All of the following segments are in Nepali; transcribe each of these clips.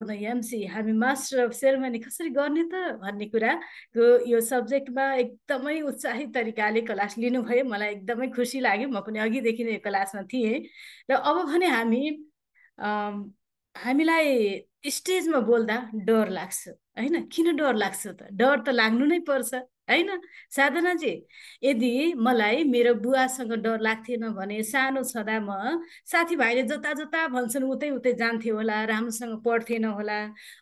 एमसी हामी मास्टर अफ सेरेमनी कसरी गर्ने त भन्ने कुराको यो सब्जेक्टमा एकदमै उत्साहित तरिकाले क्लास लिनुभयो। मलाई एकदमै खुसी लाग्यो। म पनि अघिदेखि नै यो क्लासमा थिएँ। र अब भने हामीलाई स्टेजमा बोल्दा डर लाग्छ होइन। किन डर लाग्छ त? डर त लाग्नु नै पर्छ होइन साधनाजी। यदि मलाई मेरो बुवासँग डर लाग्थेन भने सानो छँदा म साथीभाइले जता जता भन्छन् उतै उतै जान्थेँ होला, राम्रोसँग पढ्थेन होला।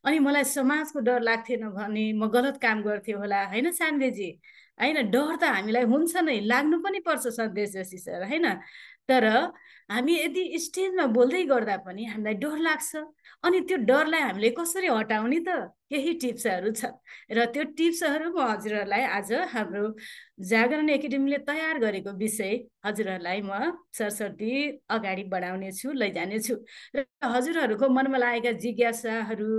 अनि मलाई समाजको डर लाग्थेन भने म गलत काम गर्थेँ होला होइन सान्देजी। होइन डर त हामीलाई हुन्छ नै, लाग्नु पनि पर्छ सन्देश जोशी सर होइन। तर हामी यदि स्टेजमा बोल्दै गर्दा पनि हामीलाई डर लाग्छ। अनि त्यो डरलाई हामीले कसरी हटाउने त? केही टिप्सहरू छ र त्यो टिप्सहरू म हजुरहरूलाई आज हाम्रो जागरण एकाडेमीले तयार गरेको विषय हजुरहरूलाई म सरस्वती अगाडि बढाउने छु, लैजाने छु। र हजुरहरूको मनमा लागेका जिज्ञासाहरू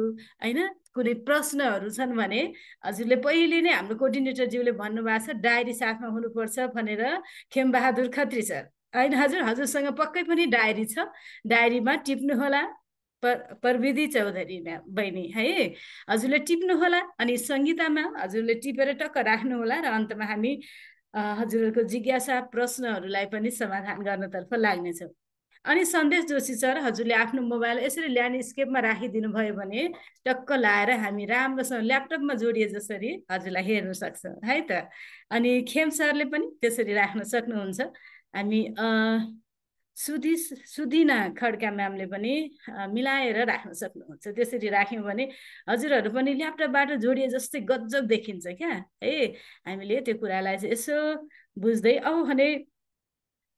होइन कुनै प्रश्नहरू छन् भने हजुरले पहिले नै हाम्रो कोअर्डिनेटरज्यूले भन्नुभएको छ डायरी साथमा हुनुपर्छ भनेर। खेमबहादुर खत्री सर होइन हजुर, हजुरसँग पक्कै पनि डायरी छ, डायरीमा टिप्नु होला। प्रविधि चौधरी म्याम बहिनी है, हजुरले टिप्नु होला। अनि सङ्गीता म्याम हजुरले टिपेर टक्क राख्नु होला। र अन्तमा हामी हजुरहरूको जिज्ञासा प्रश्नहरूलाई पनि समाधान गर्नतर्फ लाग्नेछौँ। अनि सन्देश जोशी सर हजुरले आफ्नो मोबाइल यसरी ल्यान्डस्केपमा राखिदिनु भयो भने टक्क लाएर हामी राम्रोसँग ल्यापटपमा जोडिए जसरी हजुरलाई हेर्न सक्छौँ है त। अनि खेम सरले पनि त्यसरी राख्न सक्नुहुन्छ। हामी सुदिना खड्का म्यामले पनि मिलाएर राख्न सक्नुहुन्छ। त्यसरी राख्यौँ भने हजुरहरू पनि ल्यापटपबाट जोडिए जस्तै गजब देखिन्छ क्या है। हामीले त्यो कुरालाई चाहिँ यसो बुझ्दै अब भने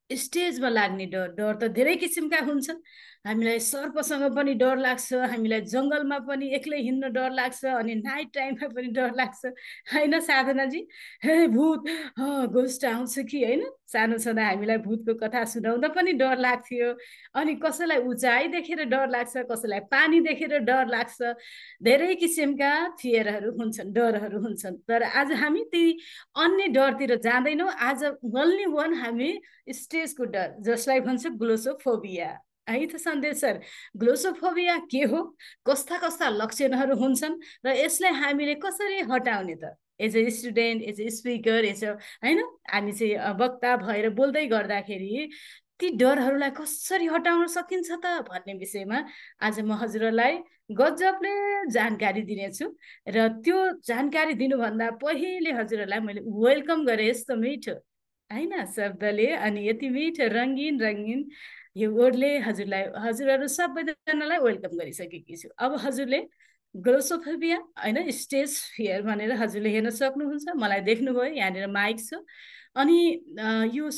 स्टेजमा लाग्ने डर, डर त धेरै किसिमका हुन्छन्। हामीलाई सर्पसँग पनि डर लाग्छ, हामीलाई जङ्गलमा पनि एक्लै हिँड्न डर लाग्छ, अनि नाइट टाइममा पनि डर लाग्छ होइन साधनाजी। हे भूत घोस्ट आउँछ कि होइन। सानो छँदा हामीलाई भूतको कथा सुनाउँदा पनि डर लाग्थ्यो। अनि कसैलाई उचाइ देखेर डर लाग्छ, कसैलाई पानी देखेर डर लाग्छ। धेरै किसिमका फियरहरू हुन्छन्, डरहरू हुन्छन्। तर आज हामी ती अन्य डरतिर जाँदैनौँ। आज ओन्ली वान हामी स्टेजको डर जसलाई भन्छ ग्लोसोफोबिया है त सन्देश सर। ग्लोसोफोबिया के हो, कस्ता कस्ता लक्षणहरू हुन्छन् र यसलाई हामीले कसरी हटाउने त? As a student, as a speaker, as a होइन हामी चाहिँ वक्ता भएर बोल्दै गर्दाखेरि ती डरहरूलाई कसरी हटाउन सकिन्छ त भन्ने विषयमा आज म हजुरहरूलाई गजबले जानकारी दिनेछु। र त्यो जानकारी दिनुभन्दा पहिले हजुरहरूलाई मैले वेलकम गरेँ यस्तो मिठो होइन शब्दले, अनि यति मिठो रङ्गिन रङ्गिन यो वर्डले हजुरहरू सबैजनालाई वेलकम गरिसकेकी छु। अब हजुरले ग्लोसोफोबिया होइन स्टेज फियर भनेर हजुरले हेर्न सक्नुहुन्छ। मलाई देख्नुभयो यहाँनिर माइक छ। अनि यो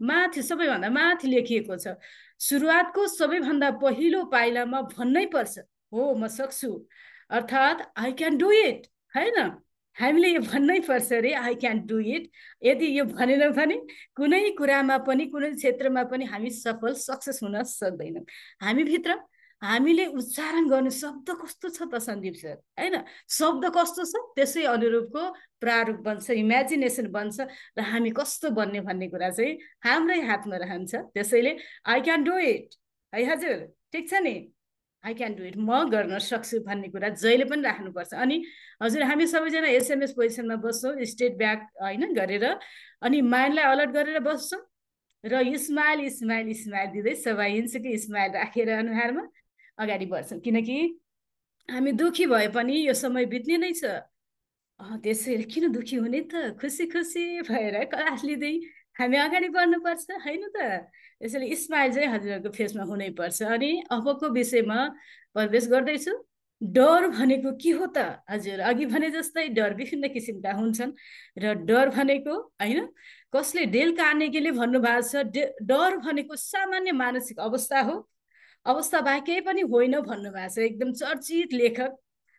माथि सबैभन्दा माथि लेखिएको छ सुरुवातको सबैभन्दा पहिलो पाइलामा भन्नै पर्छ हो म सक्छु, अर्थात् आई क्यान डु इट होइन। हामीले यो भन्नै पर्छ अरे आई क्यान डु इट। यदि यो भनेन भने कुनै कुरामा पनि कुनै क्षेत्रमा पनि हामी सफल सक्सेस हुन सक्दैनौँ। हामीभित्र हामीले उच्चारण गर्ने शब्द कस्तो छ त सन्दीप सर होइन। शब्द कस्तो छ त्यसै अनुरूपको प्रारूप बन्छ, इमेजिनेसन बन्छ, र हामी कस्तो बन्ने भन्ने कुरा चाहिँ हाम्रै हातमा रहन्छ। त्यसैले आई क्यान डु इट है हजुर, ठिक छ नि। आई क्यान डु इट, म गर्न सक्छु भन्ने कुरा जहिले पनि राख्नुपर्छ। अनि हजुर हामी सबैजना एसएमएस पोजिसनमा बस्छौँ, स्टेट ब्याक होइन गरेर, अनि माइन्डलाई अलर्ट गरेर बस्छौँ र स्माइल स्माइल स्माइल दिँदै 7 इन्चको स्माइल राखेर अनुहारमा अगाडि बढ्छौँ। किनकि हामी दुखी भए पनि यो समय बित्ने नै छ। त्यसैले किन दुखी हुने त, खुसी खुसी भएर क्लास लिँदै हामी अगाडि बढ्नुपर्छ होइन त। त्यसैले स्माइल चाहिँ हजुरहरूको फेसमा हुनैपर्छ। अनि अबको विषयमा प्रवेश गर्दैछु। डर भनेको के हो त? हजुर अघि भने जस्तै डर विभिन्न किसिमका हुन्छन्। र डर भनेको होइन कसले डेल कार्नेगीले भन्नुभएको छ डर भनेको सामान्य मानसिक अवस्था हो, अवस्था बाहेक केही पनि होइन भन्नुभएको छ। एकदम चर्चित लेखक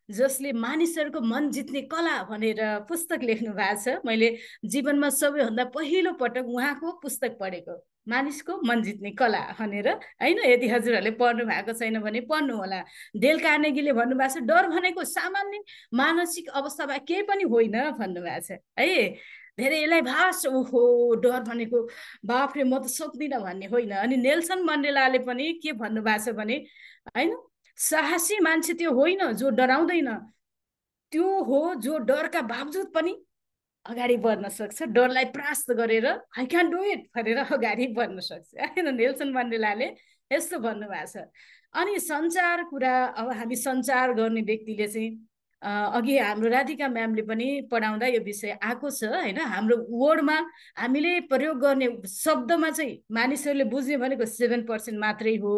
जसले मानिसहरूको मन जित्ने कला भनेर पुस्तक लेख्नु भएको छ। मैले जीवनमा सबैभन्दा पहिलो पटक उहाँको पुस्तक पढेको, मानिसको मन जित्ने कला भनेर होइन। यदि हजुरहरूले पढ्नु भएको छैन भने पढ्नु होला। डेल कार्नेगीले भन्नुभएको छ डर भनेको सामान्य मानसिक अवस्था बाहेक केही पनि होइन भन्नुभएको छ है। धेरै यसलाई भाष ओहो डर भनेको बाफरे म त सक्दिनँ भन्ने होइन। अनि नेल्सन मण्डेलाले पनि के भन्नुभएको छ भने होइन साहसी मान्छे त्यो होइन जो डराउँदैन, त्यो हो जो डरका बावजुद पनि अगाडि बढ्न सक्छ, डरलाई परास्त गरेर आई क्यान डु इट भनेर अगाडि बढ्न सक्छ होइन। नेल्सन मण्डेलाले यस्तो भन्नुभएको छ। अनि सञ्चार कुरा, अब हामी सञ्चार गर्ने व्यक्तिले चाहिँ अघि हाम्रो राधिका म्यामले पनि पढाउँदा यो विषय आएको छ होइन। हाम्रो वर्डमा हामीले प्रयोग गर्ने शब्दमा चाहिँ मानिसहरूले बुझ्ने भनेको 7% मात्रै हो।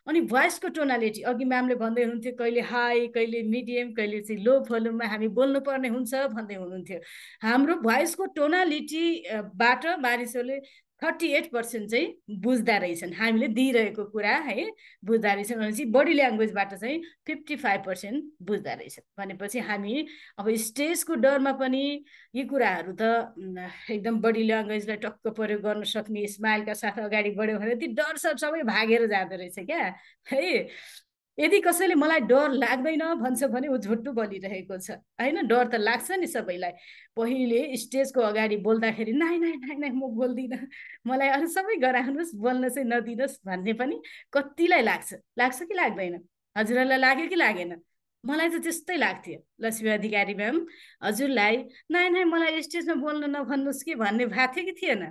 अनि भोइसको टोनालिटी अघि म्यामले भन्दै हुनुहुन्थ्यो, कहिले हाई कहिले मिडियम कहिले चाहिँ लो भोल्युममा हामी बोल्नुपर्ने हुन्छ भन्दै हुनुहुन्थ्यो। हाम्रो भोइसको टोनालिटीबाट मानिसहरूले 38% चाहिँ बुझ्दा रहेछन्, हामीले दिइरहेको कुरा है बुझ्दा रहेछन्। भनेपछि बडी ल्याङ्ग्वेजबाट चाहिँ 55% बुझ्दा रहेछन्। भनेपछि हामी अब स्टेजको डरमा पनि यी कुराहरू त एकदम बडी ल्याङ्ग्वेजलाई टक्क प्रयोग गर्न सक्ने स्माइलका साथ अगाडि बढ्यो भने ती डर सबै भागेर जाँदो रहेछ क्या है। यदि कसैले मलाई डर लाग्दैन भन्छ भने ऊ झुट्टो बोलिरहेको छ होइन। डर त लाग्छ नि सबैलाई। पहिले स्टेजको अगाडि बोल्दाखेरि नाइ नाइ नाइ नाइ म बोल्दिनँ, मलाई अरू सबै गराउनुहोस्, बोल्न चाहिँ नदिनुहोस् भन्ने पनि कतिलाई लाग्छ, लाग्छ कि लाग्दैन? हजुरहरूलाई लाग्यो कि लागेन? मलाई त त्यस्तै लाग्थ्यो। लक्ष्मी अधिकारी म्याम, हजुरलाई नाइ नाइ मलाई स्टेजमा बोल्न नभन्नुहोस् कि भन्ने भएको थियो कि थिएन?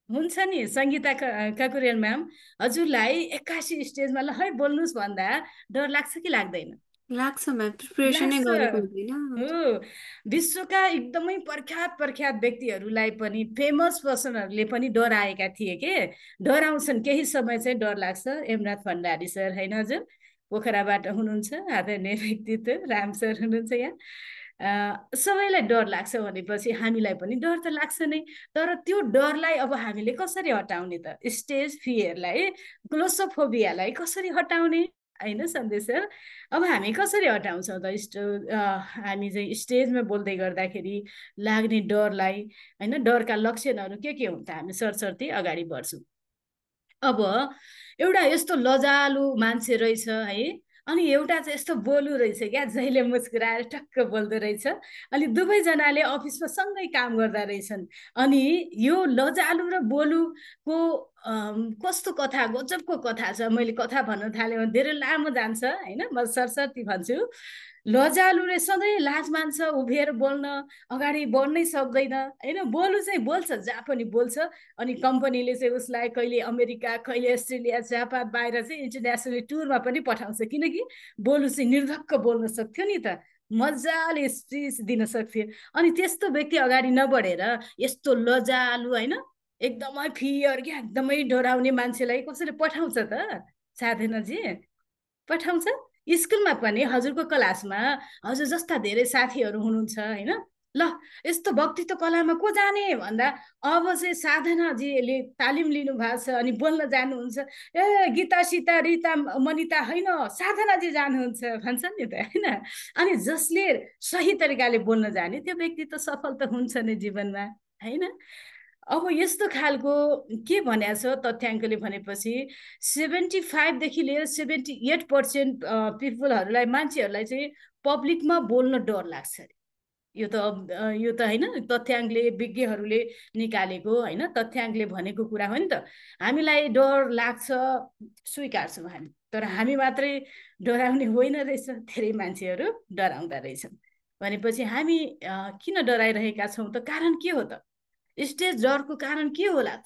हुन्छ नि सङ्गीता काकुरेल म्याम, हजुरलाई 81 स्टेजमा ल है बोल्नुहोस् भन्दा डर लाग्छ कि लाग्दैन? लाग्छ म्याम, प्रिपरेसनै लाग्छ गरेको हुँदैन। हो। विश्वका एकदमै प्रख्यात प्रख्यात व्यक्तिहरूलाई पनि, फेमस पर्सनहरूले पनि डराएका थिए के, डराउँछन् केही समय चाहिँ डर लाग्छ। एमनाथ भण्डारी सर होइन हजुर, पोखराबाट हुनुहुन्छ, आदरणीय व्यक्तित्व। राम सर हुनुहुन्छ यहाँ। सबैलाई डर लाग्छ भनेपछि हामीलाई पनि डर त लाग्छ नै। तर त्यो डरलाई अब हामीले कसरी हटाउने त? स्टेज फियरलाई, क्लोसोफोबियालाई कसरी हटाउने होइन सन्देश सर? अब हामी कसरी हटाउँछौँ त हामी चाहिँ स्टेजमा बोल्दै गर्दाखेरि लाग्ने डरलाई होइन? डरका लक्षणहरू के हुन्छ? हामी सरसर्ती अगाडि बढ्छौँ। अब एउटा यस्तो लजालु मान्छे रहेछ है, अनि एउटा चाहिँ यस्तो बोलु रहेछ क्या, जहिले मुस्कुराएर टक्क बोल्दो रहेछ। अनि दुवैजनाले अफिसमा सँगै काम गर्दा रहेछन्। अनि यो लजालु र बोलुको कस्तो कथा, गजबको कथा छ। मैले कथा भन्न थालेँ भने धेरै लामो जान्छ होइन, म सरसर्ती भन्छु। लजालुले सधैँ लाज मान्छ, उभिएर बोल्न अगाडि बढ्नै सक्दैन होइन। बोलु चाहिँ बोल्छ, जहाँ पनि बोल्छ। अनि कम्पनीले चाहिँ उसलाई कहिले अमेरिका कहिले अस्ट्रेलिया जापान बाहिर चाहिँ इन्टरनेसनल टुरमा पनि पठाउँछ, किनकि बोलु चाहिँ निर्धक्क बोल्न सक्थ्यो नि त, मजाले स्पिच दिन सक्थ्यो। अनि त्यस्तो व्यक्ति अगाडि नबढेर यस्तो लजालु होइन, एकदमै फियर क्या, एकदमै डराउने मान्छेलाई कसैले पठाउँछ त? साधनाजी पठाउँछ? स्कुलमा पनि हजुरको क्लासमा हजुर जस्ता धेरै साथीहरू हुनुहुन्छ होइन, ल यस्तो वक्तित्व कलामा को जाने भन्दा अब चाहिँ साधनाजीले तालिम लिनु भएको छ अनि बोल्न जानुहुन्छ, ए गीता सीता रिता मनिता होइन साधनाजी जानुहुन्छ भन्छन् नि त होइन। अनि जसले सही तरिकाले बोल्न जाने त्यो व्यक्ति त सफल त हुन्छ नै जीवनमा होइन। अब यस्तो खालको के भनेको छ तथ्याङ्कले भनेपछि 75देखि लिएर 78% पिपुलहरूलाई, मान्छेहरूलाई चाहिँ पब्लिकमा बोल्न डर लाग्छ अरे। यो त होइन तथ्याङ्कले, विज्ञहरूले निकालेको होइन, तथ्याङ्कले भनेको कुरा हो नि त। हामीलाई डर लाग्छ स्वीकार्छौँ हामी, तर हामी मात्रै डराउने होइन रहेछ, धेरै मान्छेहरू डराउँदा रहेछन्। भनेपछि हामी किन डराइरहेका छौँ त? कारण के हो त? स्टेज डरको कारण के होला त?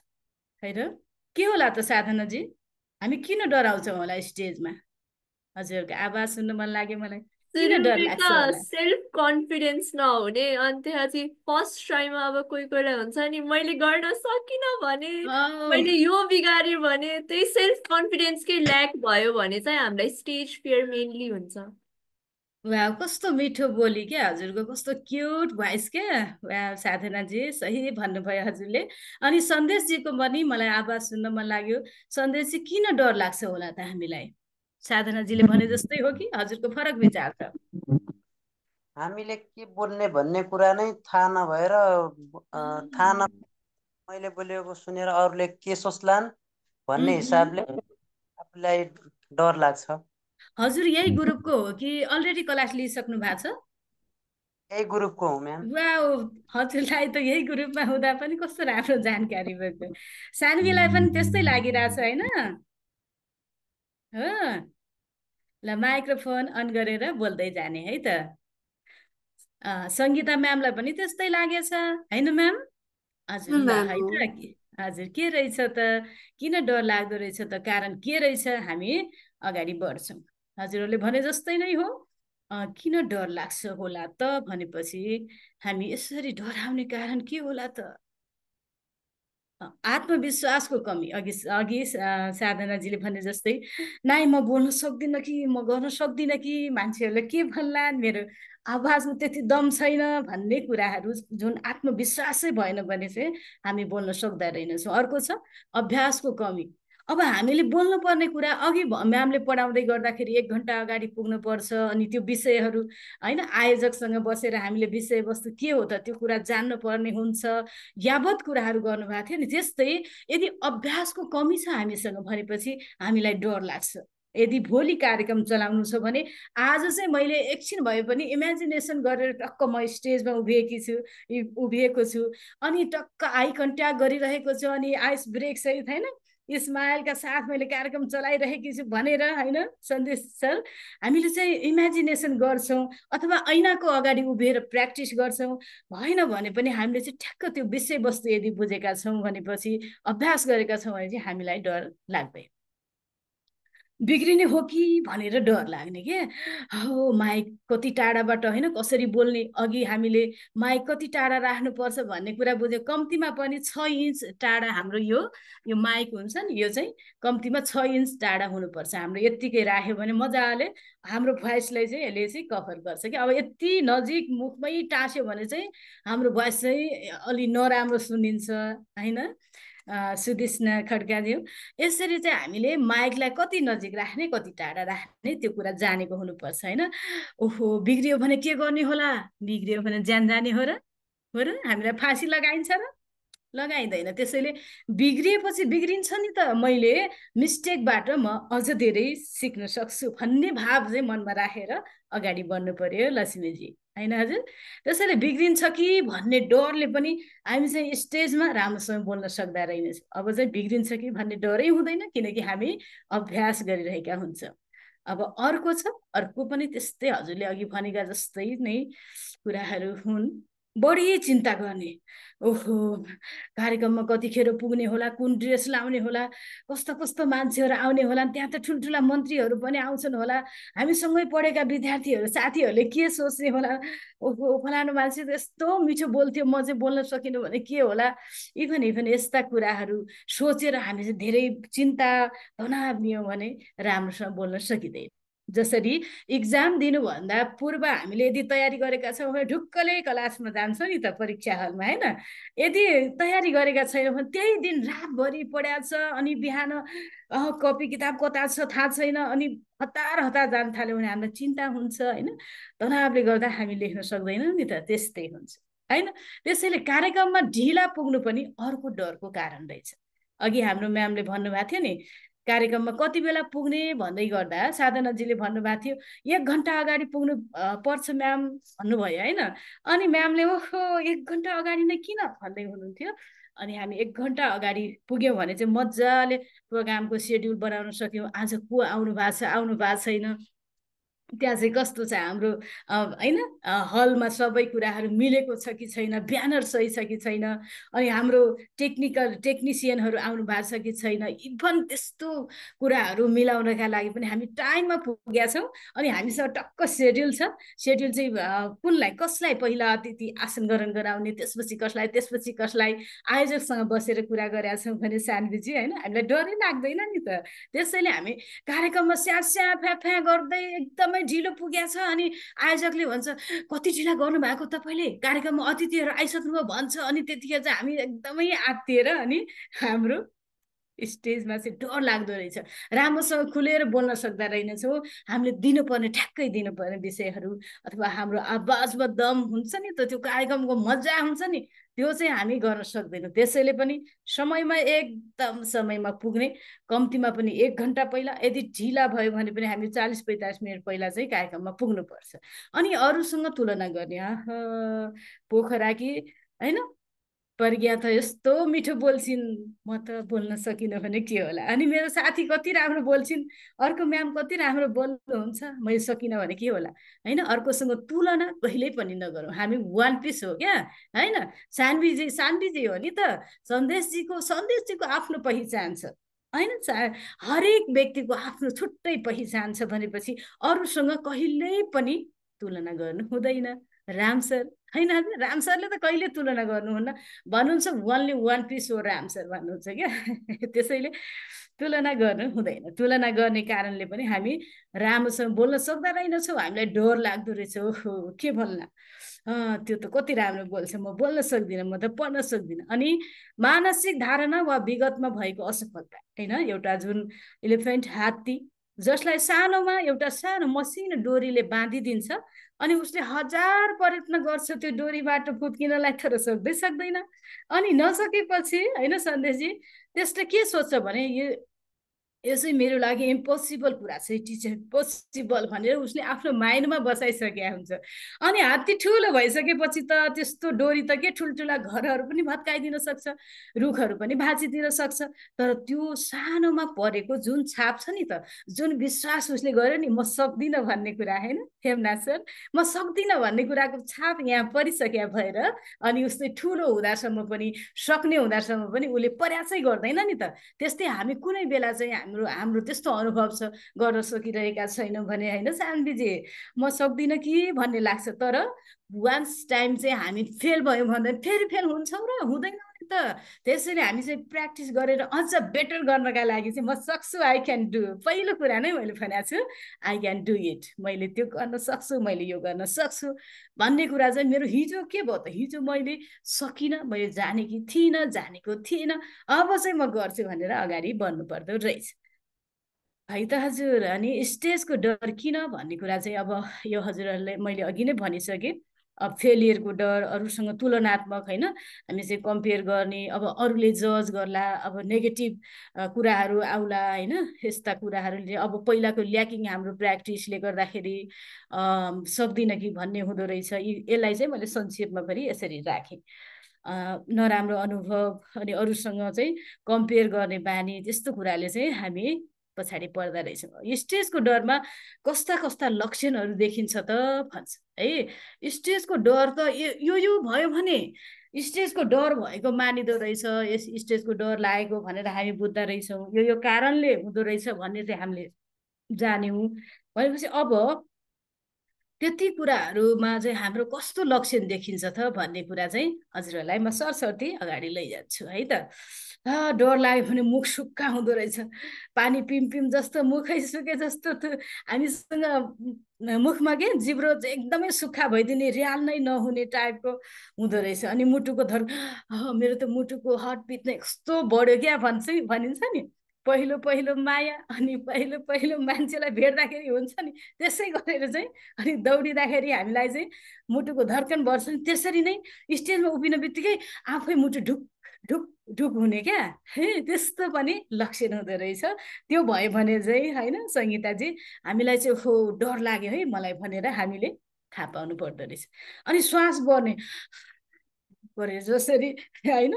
होइन के होला त साधनाजी? हामी किन डराउँछौँ होला स्टेजमा? हजुरहरूको आवाज सुन्न मन लाग्यो मलाई। किन डर सुरुमै लाग्छ त होला? सेल्फ कन्फिडेन्स नहुने, अनि त्यहाँपछि फर्स्ट ट्राईमा अब कोही कोहीलाई हुन्छ नि, मैले गर्न सकिनँ भने, मैले यो बिगारेँ भने, त्यही सेल्फ कन्फिडेन्सकै ल्याक भयो भने चाहिँ हामीलाई स्टेज फियर मेनली हुन्छ। वाह कस्तो मिठो बोली क्या हजुरको, कस्तो क्युट भोइस क्या। वाह साधनाजी सही भन्नुभयो हजुरले। अनि सन्देशजीको पनि मलाई आवाज सुन्न मन लाग्यो। सन्देशजी किन डर लाग्छ होला त हामीलाई? साधनाजीले भने जस्तै हो कि हजुरको फरक विचार छ? हामीले के बोल्ने भन्ने कुरा नै थाहा नभएर, थाहा न मैले बोलेको सुनेर अरूले के सोच्लान् भन्ने हिसाबले आफूलाई डर लाग्छ। हजुर यही ग्रुपको हो कि अलरेडी क्लास लिइसक्नु भएको छ? यही ग्रुपको हो म्याम। वाउ, हजुरलाई त यही ग्रुपमा हुँदा पनि कस्तो राम्रो जानकारी भएको। सानवीलाई पनि त्यस्तै लागिरहेछ होइन? हो ल माइक्रोफोन अन गरेर बोल्दै जाने है त। सङ्गीता म्यामलाई पनि त्यस्तै लागेछ होइन म्याम? हजुर ल म्याम है हो। त। हजुर के रहेछ त, किन डर लाग्दो रहेछ त, कारण के रहेछ, हामी अगाडि बढ्छौँ। हजुरहरूले भने जस्तै नै हो। किन डर लाग्छ होला त भनेपछि हामी यसरी डराउने कारण के होला त? आत्मविश्वासको कमी। अघि अघि साधनाजीले भने जस्तै, नाइ म बोल्न सक्दिनँ कि, म गर्न सक्दिनँ कि, मान्छेहरूले के भन्ला, मेरो आवाजमा त्यति दम छैन भन्ने कुराहरू, जुन आत्मविश्वासै भएन भने चाहिँ हामी बोल्न सक्दा रहेनछौँ। अर्को छ अभ्यासको कमी। अब हामीले बोल्नु पर्ने कुरा अघि म्यामले पढाउँदै गर्दाखेरि 1 घन्टा अगाडि पुग्नु पर्छ, अनि त्यो विषयहरू होइन आयोजकसँग बसेर हामीले विषयवस्तु के हो त त्यो कुरा जान्नु पर्ने हुन्छ, यावत कुराहरू गर्नुभएको थियो नि। त्यस्तै यदि अभ्यासको कमी छ हामीसँग भनेपछि हामीलाई डर लाग्छ। यदि भोलि कार्यक्रम चलाउनु छ भने आज चाहिँ मैले एकछिन भए पनि इमेजिनेसन गरेर टक्क म स्टेजमा उभिएको छु, अनि टक्क आई कन्ट्याक्ट गरिरहेको छु, अनि आइस ब्रेक सहित होइन स्माइलका साथ मैले कार्यक्रम चलाइरहेकी छु भनेर होइन सन्देश सर, हामीले चाहिँ इमेजिनेसन गर्छौँ अथवा ऐनाको अगाडि उभिएर प्र्याक्टिस गर्छौँ। भएन भने पनि हामीले चाहिँ ठ्याक्क त्यो विषयवस्तु यदि बुझेका छौँ भनेपछि, अभ्यास गरेका छौँ भने चाहिँ हामीलाई डर लाग्दैन। बिग्रिने हो कि भनेर डर लाग्ने के, हो माइक कति टाढाबाट होइन कसरी बोल्ने, अघि हामीले माइक कति टाढा राख्नुपर्छ भन्ने कुरा बुझ्यो। कम्तीमा पनि 6 इन्च टाढा हाम्रो यो माइक हुन्छ नि, यो चाहिँ कम्तीमा 6 इन्च टाढा हुनुपर्छ हाम्रो। यत्तिकै राख्यो भने मजाले हाम्रो भोइसलाई चाहिँ यसले चाहिँ कभर गर्छ कि। अब यति नजिक मुखमै टाँस्यो भने चाहिँ हाम्रो भोइस चाहिँ अलि नराम्रो सुनिन्छ होइन। सुदेशना खड्काज्यू, यसरी चाहिँ हामीले माइकलाई कति नजिक राख्ने कति टाढा राख्ने त्यो कुरा जानेको हुनुपर्छ होइन। ओहो बिग्रियो भने के गर्ने होला, बिग्रियो भने ज्यान जाने हो र हामीलाई फाँसी लगाइन्छ र लगाइँदैन। त्यसैले बिग्रिएपछि बिग्रिन्छ नि त, मैले मिस्टेकबाट म अझ धेरै सिक्न सक्छु भन्ने भाव चाहिँ मनमा राखेर अगाडि बढ्नु पर्यो लक्ष्मीजी होइन हजुर। त्यसैले बिग्रिन्छ कि भन्ने डरले पनि हामी चाहिँ स्टेजमा राम्रोसँग बोल्न सक्दा रहेनछौँ। अब चाहिँ बिग्रिन्छ कि भन्ने डरै हुँदैन, किनकि हामी अभ्यास गरिरहेका हुन्छौँ। अब अर्को छ, अर्को पनि त्यस्तै हजुरले अघि भनेका जस्तै नै कुराहरू हुन्। बढी चिन्ता गर्ने, ओहो कार्यक्रममा कतिखेर पुग्ने होला, कुन ड्रेस लाउने होला, कस्तो कस्तो मान्छेहरू आउने होला, त्यहाँ त ठुल्ठुला मन्त्रीहरू पनि आउँछन् होला, हामीसँगै पढेका विद्यार्थीहरू साथीहरूले के सोच्ने होला, ओहो फलानु मान्छे त यस्तो मिठो बोल्थ्यो, म चाहिँ बोल्न सकिनँ भने के होला। इभन यस्ता कुराहरू सोचेर हामी चाहिँ धेरै चिन्ता तनाव लियौँ भने राम्रोसँग बोल्न सकिँदैन। जसरी इक्जाम दिनुभन्दा पूर्व हामीले यदि तयारी गरेका छौँ भने ढुक्कले क्लासमा जान्छौँ नि त परीक्षा हलमा होइन। यदि तयारी गरेका छैनौँ भने त्यही दिन रातभरि पढाएको छ, अनि बिहान कपी किताब कता छ थाहा छैन, अनि हतार हतार जान थाल्यो भने हामीलाई चिन्ता हुन्छ होइन। तनावले गर्दा हामी लेख्न सक्दैनौँ नि त, त्यस्तै हुन्छ होइन। त्यसैले कार्यक्रममा ढिला पुग्नु पनि अर्को डरको कारण रहेछ। अघि हाम्रो म्यामले भन्नुभएको थियो नि, कार्यक्रममा कति बेला पुग्ने भन्दै गर्दा साधनाजीले भन्नुभएको थियो 1 घन्टा अगाडि पुग्नु पर्छ म्याम भन्नुभयो होइन। अनि म्यामले ओहो 1 घन्टा अगाडि नै किन भन्दै हुनुहुन्थ्यो। अनि हामी 1 घन्टा अगाडि पुग्यौँ भने चाहिँ मजाले प्रोग्रामको सेड्युल बनाउन सक्यौँ। आज को आउनु भएको छ आउनु भएको छैन, त्यहाँ चाहिँ कस्तो छ हाम्रो होइन हलमा सबै कुराहरू मिलेको छ कि छैन, ब्यानर सही छ कि छैन, अनि हाम्रो टेक्निसियनहरू आउनु भएको छ कि छैन, इभन त्यस्तो कुराहरू मिलाउनका लागि पनि हामी टाइममा पुगेका छौँ। अनि हामीसँग टक्क सेड्युल छ, सेड्युल चाहिँ कुनलाई कसलाई पहिला अतिथि आसन ग्रहण गराउने, त्यसपछि कसलाई आयोजकसँग बसेर कुरा गरेका छौँ भने सानवीजी होइन हामीलाई डरै लाग्दैन नि त। त्यसैले हामी कार्यक्रममा स्या फ्या गर्दै एकदमै ढिलो पुगेको छ, अनि आयोजकले भन्छ कति ढिला गर्नुभएको तपाईँले, कार्यक्रममा अतिथिहरू आइसक्नुभयो भन्छ, अनि त्यतिखेर चाहिँ हामी एकदमै आत्तिएर अनि हाम्रो स्टेजमा चाहिँ डर लाग्दो रहेछ, राम्रोसँग खुलेर बोल्न सक्दा रहेनछौँ। हामीले दिनुपर्ने ठ्याक्कै दिनुपर्ने विषयहरू अथवा हाम्रो आवाजमा दम हुन्छ नि त, त्यो कार्यक्रमको मजा हुन्छ नि, त्यो चाहिँ हामी गर्न सक्दैनौँ। त्यसैले पनि समयमा एकदम समयमा पुग्ने, कम्तीमा पनि 1 घन्टा पहिला, यदि ढिला भयो भने पनि हामी 40-45 मिनट पहिला चाहिँ कार्यक्रममा पुग्नुपर्छ। अनि अरूसँग तुलना गर्ने, पोखरा कि होइन प्रज्ञा त यस्तो मिठो बोल्छिन्, म त बोल्न सकिनँ भने के होला। अनि मेरो साथी कति राम्रो बोल्छिन्, अर्को म्याम कति राम्रो बोल्नुहुन्छ, मैले सकिनँ भने के होला होइन। अर्कोसँग तुलना कहिल्यै पनि नगरौँ, हामी वान पिस हो क्या होइन। शान्तिजी हो नि त, सन्देशजीको आफ्नो पहिचान छ होइन। हरेक व्यक्तिको आफ्नो छुट्टै पहिचान छ भनेपछि अरूसँग कहिल्यै पनि तुलना गर्नु हुँदैन। राम सर होइन, राम सरले त कहिले तुलना गर्नुहुन्न, भन्नुहुन्छ ओन्ली वान पिस हो राम सर भन्नुहुन्छ क्या। त्यसैले तुलना गर्नु हुँदैन। तुलना गर्ने कारणले पनि हामी राम्रोसँग बोल्न सक्दा रहेनछौँ, हामीलाई डर लाग्दो रहेछ, ओहो के भन्ला, त्यो त कति राम्रो बोल्छ, म बोल्न सक्दिनँ, म त पढ्न सक्दिनँ। अनि मानसिक धारणा वा विगतमा भएको असफलता होइन, एउटा जुन इलिफेन्ट हात्ती जसलाई सानोमा एउटा सानो मसिनो डोरीले बाँधिदिन्छ अनि उसले 1000 प्रयत्न गर्छ त्यो डोरीबाट फुत्किनलाई, तर सक्दैन। अनि नसकेपछि होइन सन्देशजी त्यसले के सोच्छ भने यो चाहिँ मेरो लागि इम्पोसिबल कुरा छ, इट इज इम्पोसिबल भनेर उसले आफ्नो माइन्डमा बसाइसकेका हुन्छ। अनि हात्ती ठुलो भइसकेपछि त त्यस्तो डोरी त के ठुल्ठुला घरहरू पनि भत्काइदिन सक्छ, रुखहरू पनि भाँचिदिन सक्छ, तर त्यो सानोमा परेको जुन छाप छ नि त, जुन विश्वास उसले गर्यो नि म सक्दिनँ भन्ने कुरा होइन हेमनाथ सर, म सक्दिनँ भन्ने कुराको छाप यहाँ परिसक्या भएर अनि उसले ठुलो हुँदासम्म पनि सक्ने हुँदासम्म पनि उसले प्रयासै गर्दैन नि त। त्यस्तै हामी कुनै बेला चाहिँ हाम्रो त्यस्तो अनुभव छ, गर्न सकिरहेका छैनौँ भने होइन शान्तिजी म सक्दिनँ कि भन्ने लाग्छ, तर वान्स टाइम चाहिँ हामी फेल भयौँ भन्दा फेरि फेल हुन्छौँ र हुँदैन त। त्यसैले हामी चाहिँ प्र्याक्टिस गरेर अझ बेटर गर्नका लागि चाहिँ म सक्छु, आई क्यान डु, पहिलो कुरा नै मैले भनेको छु आई क्यान डु इट, मैले त्यो गर्न सक्छु, मैले यो गर्न सक्छु भन्ने कुरा चाहिँ मेरो हिजो के भयो त, हिजो मैले सकिनँ, मैले जानेकी थिइनँ, जानेको थिइनँ, अब चाहिँ म गर्छु भनेर अगाडि बढ्नु पर्दो रहेछ है त हजुर। अनि स्टेजको डर किन भन्ने कुरा चाहिँ अब यो हजुरहरूले मैले अघि नै भनिसकेँ, अब फेलियरको डर, अरूसँग तुलनात्मक होइन, हामी चाहिँ कम्पेयर गर्ने, अब अरूले जज गर्ला, अब नेगेटिभ कुराहरू आउला होइन, यस्ता कुराहरूले अब पहिलाको ल्याकिङ हाम्रो प्र्याक्टिसले गर्दाखेरि सक्दिनँ कि भन्ने हुँदो रहेछ। यसलाई चाहिँ मैले संक्षेपमा पनि यसरी राखेँ। नराम्रो अनुभव अनि अरूसँग चाहिँ कम्पेयर गर्ने बानी, त्यस्तो कुराले चाहिँ हामी पछाडि पर्दा रहेछौँ। स्टेजको डरमा कस्ता कस्ता लक्षणहरू देखिन्छ त भन्छ है। स्टेजको डर त यो भयो भने स्टेजको डर भएको मानिदो रहेछ, यस स्टेजको डर लागेको भनेर हामी बुझ्दा रहेछौँ, यो कारणले हुँदो रहेछ भन्ने चाहिँ हामीले जान्यौँ भनेपछि अब त्यति कुराहरूमा चाहिँ हाम्रो कस्तो लक्षण देखिन्छ त भन्ने कुरा चाहिँ हजुरहरूलाई म सरसर्ती अगाडि लैजान्छु है त। डर लाग्यो भने मुख सुक्खा हुँदो रहेछ, पानी पिम जस्तो मुखै सुके जस्तो हामीसँग मुखमा के जिब्रो चाहिँ एकदमै सुक्खा भइदिने, र्याल नै नहुने टाइपको हुँदो रहेछ। अनि मुटुको मेरो त मुटुको हार्टबिट नै कस्तो बढ्यो क्या भनिन्छ नि, पहिलो माया अनि पहिलो मान्छेलाई भेट्दाखेरि हुन्छ नि त्यसै गरेर चाहिँ अनि दौडिँदाखेरि हामीलाई चाहिँ मुटुको धड्कन बढ्छ नि, त्यसरी नै स्टेजमा उभिने बित्तिकै आफै मुटु ढुक ढुक ढुक हुने क्या है, त्यस्तो पनि लक्षण हुँदो रहेछ। त्यो भयो भने चाहिँ होइन सङ्गीताजी हामीलाई चाहिँ हो डर लाग्यो है मलाई भनेर हामीले थाहा पाउनु पर्दो रहेछ। अनि श्वास बढ्ने गरे जसरी होइन,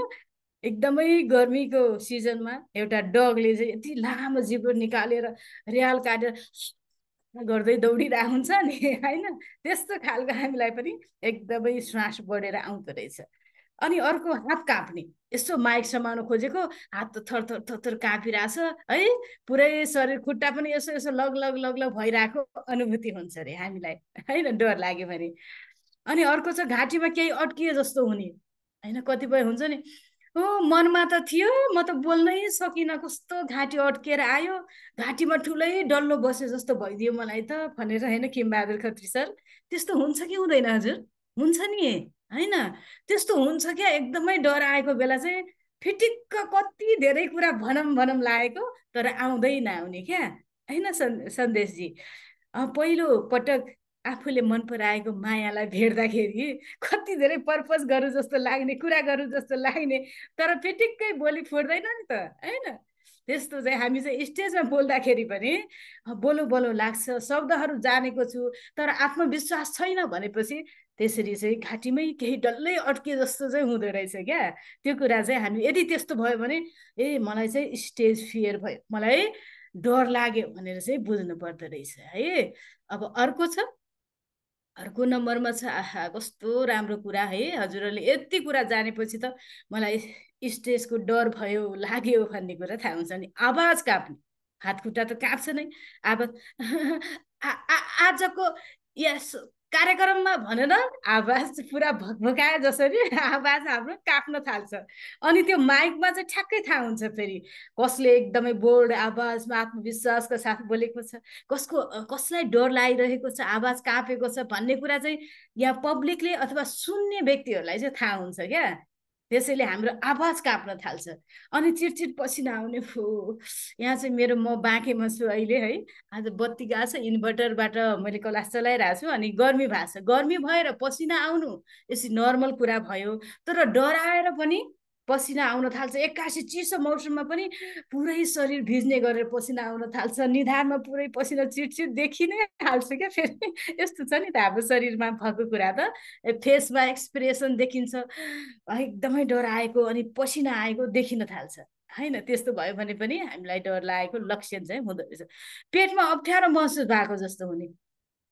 एकदमै गर्मीको सिजनमा एउटा डगले चाहिँ यति लामो जिब्रो निकालेर र्याल काटेर गर्दै दौडिरहेको हुन्छ नि होइन, त्यस्तो खालको हामीलाई पनि एकदमै श्वास बढेर आउँदो रहेछ। अनि अर्को हात काँप्ने, यसो माइक समाउनु खोजेको हात त थर काँपिरहेछ है, पुरै शरीर खुट्टा पनि यसो लग लग भइरहेको अनुभूति हुन्छ अरे हामीलाई होइन डर लाग्यो भने। अनि अर्को चाहिँ घाँटीमा केही अड्किए जस्तो हुने होइन, कतिपय हुन्छ नि मनमा त थियो म त बोल्नै सकिनँ, कस्तो घाँटी अड्केर आयो, घाँटीमा ठुलै डल्लो बसे जस्तो भइदियो मलाई त भनेर होइन किमबहादुर खत्री सर, त्यस्तो हुन्छ कि हुँदैन हजुर? हुन्छ नि होइन, त्यस्तो हुन्छ क्या। एकदमै डर आएको बेला चाहिँ फिटिक्क कति धेरै कुरा भनौँ लागेको तर आउँदै नआउने क्या होइन सन्देशजी। पहिलो पटक आफूले मन पराएको मायालाई भेट्दाखेरि कति धेरै पर्पज गरौँ जस्तो लाग्ने, कुरा गरौँ जस्तो लाग्ने, तर फिटिक्कै बोली फुट्दैन नि त होइन। त्यस्तो चाहिँ हामी चाहिँ स्टेजमा बोल्दाखेरि पनि बोलौँ बोलौँ लाग्छ, शब्दहरू जानेको छु तर आत्मविश्वास छैन भनेपछि त्यसरी चाहिँ घाँटीमै केही डल्लै अड्के जस्तो चाहिँ हुँदो रहेछ क्या। त्यो कुरा चाहिँ हामी यदि त्यस्तो भयो भने ए मलाई चाहिँ स्टेज फियर भयो, मलाई डर लाग्यो भनेर चाहिँ बुझ्नु पर्दो रहेछ है। अब अर्को नम्बरमा छ, आहा कस्तो राम्रो कुरा है, हजुरहरूले यति कुरा जानेपछि त मलाई स्टेजको डर भयो लाग्यो भन्ने कुरा थाहा हुन्छ नि। आवाज काप्ने, हात खुट्टा त काप्छ नै, आवाज आजको यस कार्यक्रममा भनेर आवाज पुरा भकभकाए जसरी आवाज हाम्रो काप्न थाल्छ। अनि त्यो माइकमा चाहिँ ठ्याक्कै थाहा हुन्छ फेरि कसले एकदमै बोल्ड आवाजमा आत्मविश्वासको साथ बोलेको छ, कसलाई डर लागिरहेको छ, आवाज कापेको छ भन्ने कुरा चाहिँ यहाँ पब्लिकले अथवा सुन्ने व्यक्तिहरूलाई चाहिँ थाहा हुन्छ क्या। त्यसैले हाम्रो आवाज काप्न थाल्छ अनि चिटचिट पसिना आउने। हो यहाँ चाहिँ मेरो म बाँकेमा छु अहिले है, आज बत्ती गएको छ, इन्भर्टरबाट मैले क्लास चलाइरहेको छु अनि गर्मी भएको छ, गर्मी भएर पसिना आउनु यसरी नर्मल कुरा भयो। तर डराएर पनि पसिना आउन थाल्छ, एक्कासी चिसो मौसममा पनि पुरै शरीर भिज्ने गरेर पसिना आउन थाल्छ, निधारमा पुरै पसिना चिटचिट देखिनै हाल्छ क्या। फेरि यस्तो छ नि त हाम्रो शरीरमा भएको कुरा त, फेसमा एक्सप्रेसन देखिन्छ एकदमै डर आएको अनि पसिना आएको देखिन थाल्छ होइन। त्यस्तो भयो भने पनि हामीलाई डर लागेको लक्षण चाहिँ हुँदो रहेछ। पेटमा अप्ठ्यारो महसुस भएको जस्तो हुने,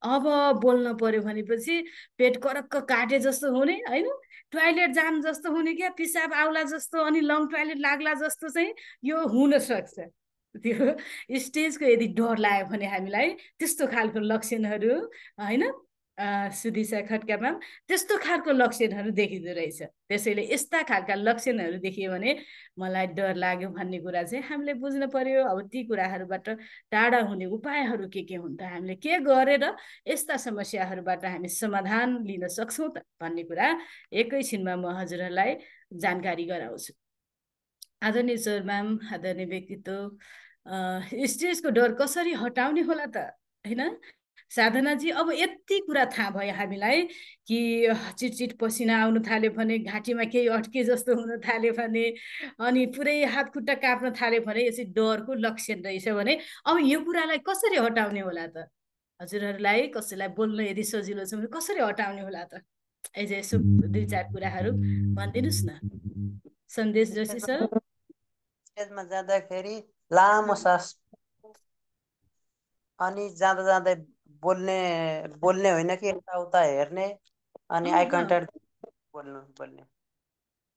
अब बोल्न पर्यो भनेपछि पेट करक्क काटे जस्तो हुने होइन, टोयलेट जाम जस्तो हुने क्या, पिसाब आउला जस्तो अनि लङ टोयलेट लाग्ला जस्तो चाहिँ यो हुन सक्छ। त्यो स्टेजको यदि डर लाग्यो भने हामीलाई त्यस्तो खालको लक्षणहरू होइन, सुधिसा खड्का म्याम त्यस्तो खालको लक्षणहरू देखिँदो रहेछ। त्यसैले यस्ता खालका लक्षणहरू देखियो भने मलाई डर लाग्यो भन्ने कुरा चाहिँ हामीले बुझ्नु पर्यो। अब ती कुराहरूबाट टाढा हुने उपायहरू के हुन् त, हामीले के गरेर यस्ता समस्याहरूबाट हामी समाधान लिन सक्छौँ त भन्ने कुरा एकैछिनमा म हजुरहरूलाई जानकारी गराउँछु। आदरणीय सर म्याम, आदरणीय व्यक्तित्व, स्टेजको डर कसरी हटाउने होला त होइन। साधनाजी अब यति कुरा थाहा भयो हामीलाई कि चिटचिट पसिना आउनु थाल्यो भने, घाँटीमा केही अड्के जस्तो हुन थाल्यो भने, अनि पुरै हात खुट्टा काप्न थाल्यो भने यो चाहिँ डरको लक्षण रहेछ भने अब यो कुरालाई कसरी हटाउने होला त? हजुरहरूलाई कसैलाई बोल्न यदि सजिलो छ भने कसरी हटाउने होला त? यसो 2-4 कुराहरू भनिदिनुहोस् न। सन्देश जोशी सर। स्टेजमा जाँदाखेरि लामो सास अनि जाँदा जाँदै बोल्ने होइन कि यताउता हेर्ने अनि आई कन्ट्याक्ट बोल्ने।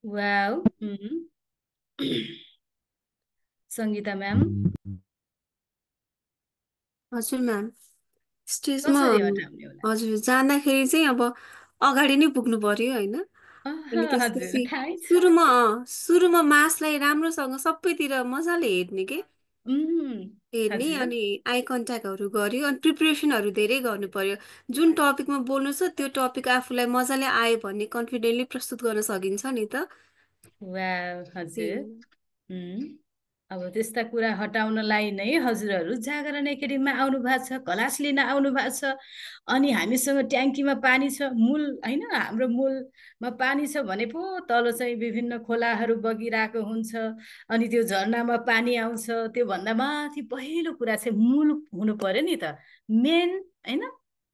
वाउ। सङ्गीता म्याम। हजुर म्याम, स्टेजमा कसरी हटाउने होला? हजुर जाँदाखेरि चाहिँ अब अगाडि नै पुग्नु पर्यो होइन। अनि हजुर त्यसपछि थाहै छ। सुरुमा मासलाई राम्रोसँग सबैतिर मजाले हेर्ने के हेर्ने, हजुर अनि आई कन्ट्याक्टहरू गर्यो अनि प्रिपरेसनहरू धेरै गर्नु पर्यो। जुन टपिकमा बोल्नु छ त्यो टपिक आफूलाई मजाले आयो भने कन्फिडेन्टली प्रस्तुत गर्न सकिन्छ नि त। वाउ हजुर। त्यही अब त्यस्ता कुरा हटाउनलाई नै हजुरहरू जागरण एकाडेमीमा आउनु भएको छ, क्लास लिन आउनु भएको छ। अनि हामीसँग ट्याङ्कीमा पानी छ, मूल होइन हाम्रो मूलमा पानी छ भने पो तल चाहिँ विभिन्न खोलाहरू बगिरहेको हुन्छ अनि त्यो झरनामा पानी आउँछ। त्योभन्दा माथि पहिलो कुरा चाहिँ मूल हुनु पर्यो नि त, मेन होइन।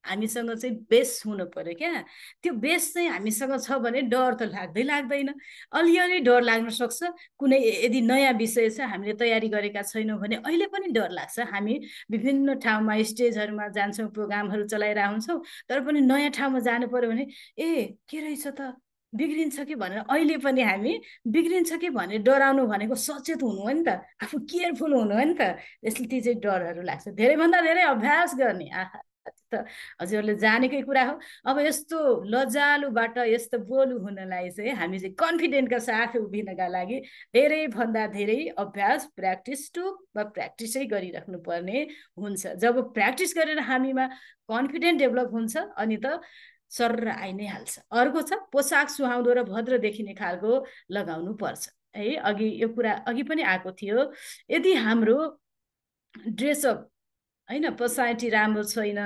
हामीसँग चाहिँ बेस हुनु पर्यो क्या। त्यो बेस चाहिँ हामीसँग छ भने डर त लाग्दैन। अलिअलि डर लाग्न सक्छ, कुनै यदि नयाँ विषय छ हामीले तयारी गरेका छैनौँ भने अहिले पनि डर लाग्छ। हामी विभिन्न ठाउँमा स्टेजहरूमा जान्छौँ, प्रोग्रामहरू चलाइरहेको हुन्छौँ, तर पनि नयाँ ठाउँमा जानु पर्यो भने ए के रहेछ त, बिग्रिन्छ कि भनेर अहिले पनि हामी बिग्रिन्छ कि भनेर डराउनु भनेको सचेत हुनु हो नि त, आफू केयरफुल हुनु हो नि त। त्यसले ती चाहिँ डरहरू लाग्छ। धेरैभन्दा धेरै अभ्यास गर्ने, आहा त हजुरहरूले जानेकै कुरा हो। अब यस्तो लजालुबाट यस्तो बोलु हुनलाई चाहिँ हामी चाहिँ कन्फिडेन्टका साथ उभिनका लागि धेरैभन्दा धेरै अभ्यास प्र्याक्टिसै गरिराख्नु पर्ने हुन्छ। जब प्र्याक्टिस गरेर हामीमा कन्फिडेन्ट डेभलप हुन्छ अनि त सर्र आइ नै हाल्छ। अर्को छ पोसाक सुहाउँदो र भद्र देखिने खालको लगाउनु पर्छ है। अघि यो कुरा अघि पनि आएको थियो, यदि हाम्रो ड्रेसअप होइन पर्सनालिटी राम्रो छैन,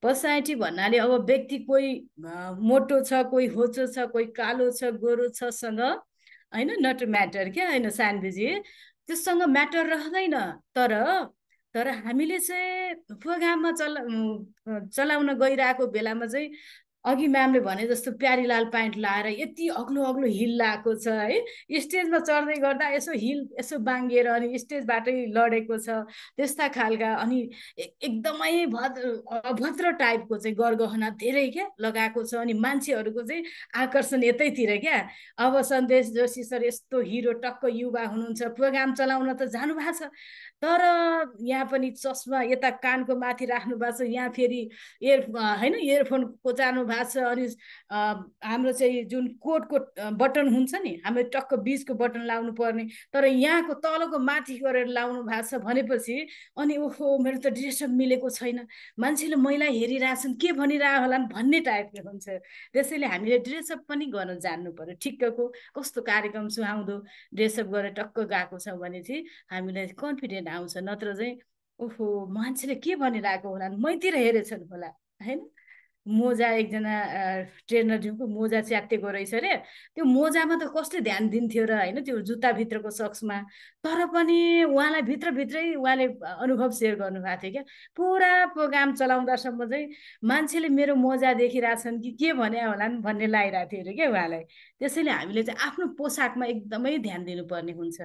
पर्सनालिटी भन्नाले अब व्यक्ति कोही मोटो छ, कोही होचो छ, कोही कालो छ, गोरो छसँग होइन, नट म्याटर क्या होइन सानबेजी। त्यससँग म्याटर रहँदैन। तर तर हामीले चाहिँ प्रोग्राममा चलाउन गइरहेको बेलामा चाहिँ अघि म्यामले भने जस्तो प्यारीलाल प्यान्ट लाएर यति अग्लो अग्लो हिल लाएको छ है, स्टेजमा चढ्दै गर्दा यसो हिल यसो बाङ्गिएर अनि स्टेजबाटै लडेको छ त्यस्ता खालका। अनि एकदमै अभद्र टाइपको चाहिँ गरगहना धेरै क्या लगाएको छ। अनि मान्छेहरूको चाहिँ आकर्षण यतैतिर क्या। अब सन्देश जोशी सर यस्तो हिरो टक्क युवा हुनुहुन्छ, प्रोग्राम चलाउन त जानुभएको छ, तर यहाँ पनि चस्मा यता कानको माथि राख्नु भएको छ, यहाँ फेरि होइन इयरफोन कोचार्नु भएको छ। अनि हाम्रो चाहिँ जुन कोटको बटन हुन्छ नि, हाम्रो टक्क बिचको बटन लाउनु पर्ने, तर यहाँको तलको माथि गरेर लाउनु भएको छ भनेपछि अनि ओहो मेरो त ड्रेसअप मिलेको छैन, मान्छेले मैला हेरिरहेछन् के भनिरह होला भन्ने टाइपको हुन्छ। त्यसैले हामीले ड्रेसअप पनि गर्न जान्नु पर्यो। ठिक्कको कस्तो कार्यक्रम सुहाउँदो ड्रेसअप गरेर टक्क गएको छ भने चाहिँ हामीलाई कन्फिडेन्ट आउँछ। नत्र चाहिँ ओहो मान्छेले के भनिरहेको होला, मैतिर हेरेछन् होला होइन। मोजा एकजना ट्रेनर ज्यूको मोजा च्यातेको रहेछ अरे, त्यो मोजामा त कसले ध्यान दिन्थ्यो र होइन, त्यो जुत्ताभित्रको सक्समा। तर पनि उहाँलाई भित्रभित्रै उहाँले अनुभव सेयर गर्नुभएको थियो क्या। पुरा प्रोग्राम चलाउँदासम्म चाहिँ मान्छेले मेरो मोजा देखिरहेछन् कि के भने होला नि भन्ने लागिरहेको थियो अरे क्या उहाँलाई। त्यसैले हामीले चाहिँ आफ्नो पोसाकमा एकदमै ध्यान दिनुपर्ने हुन्छ।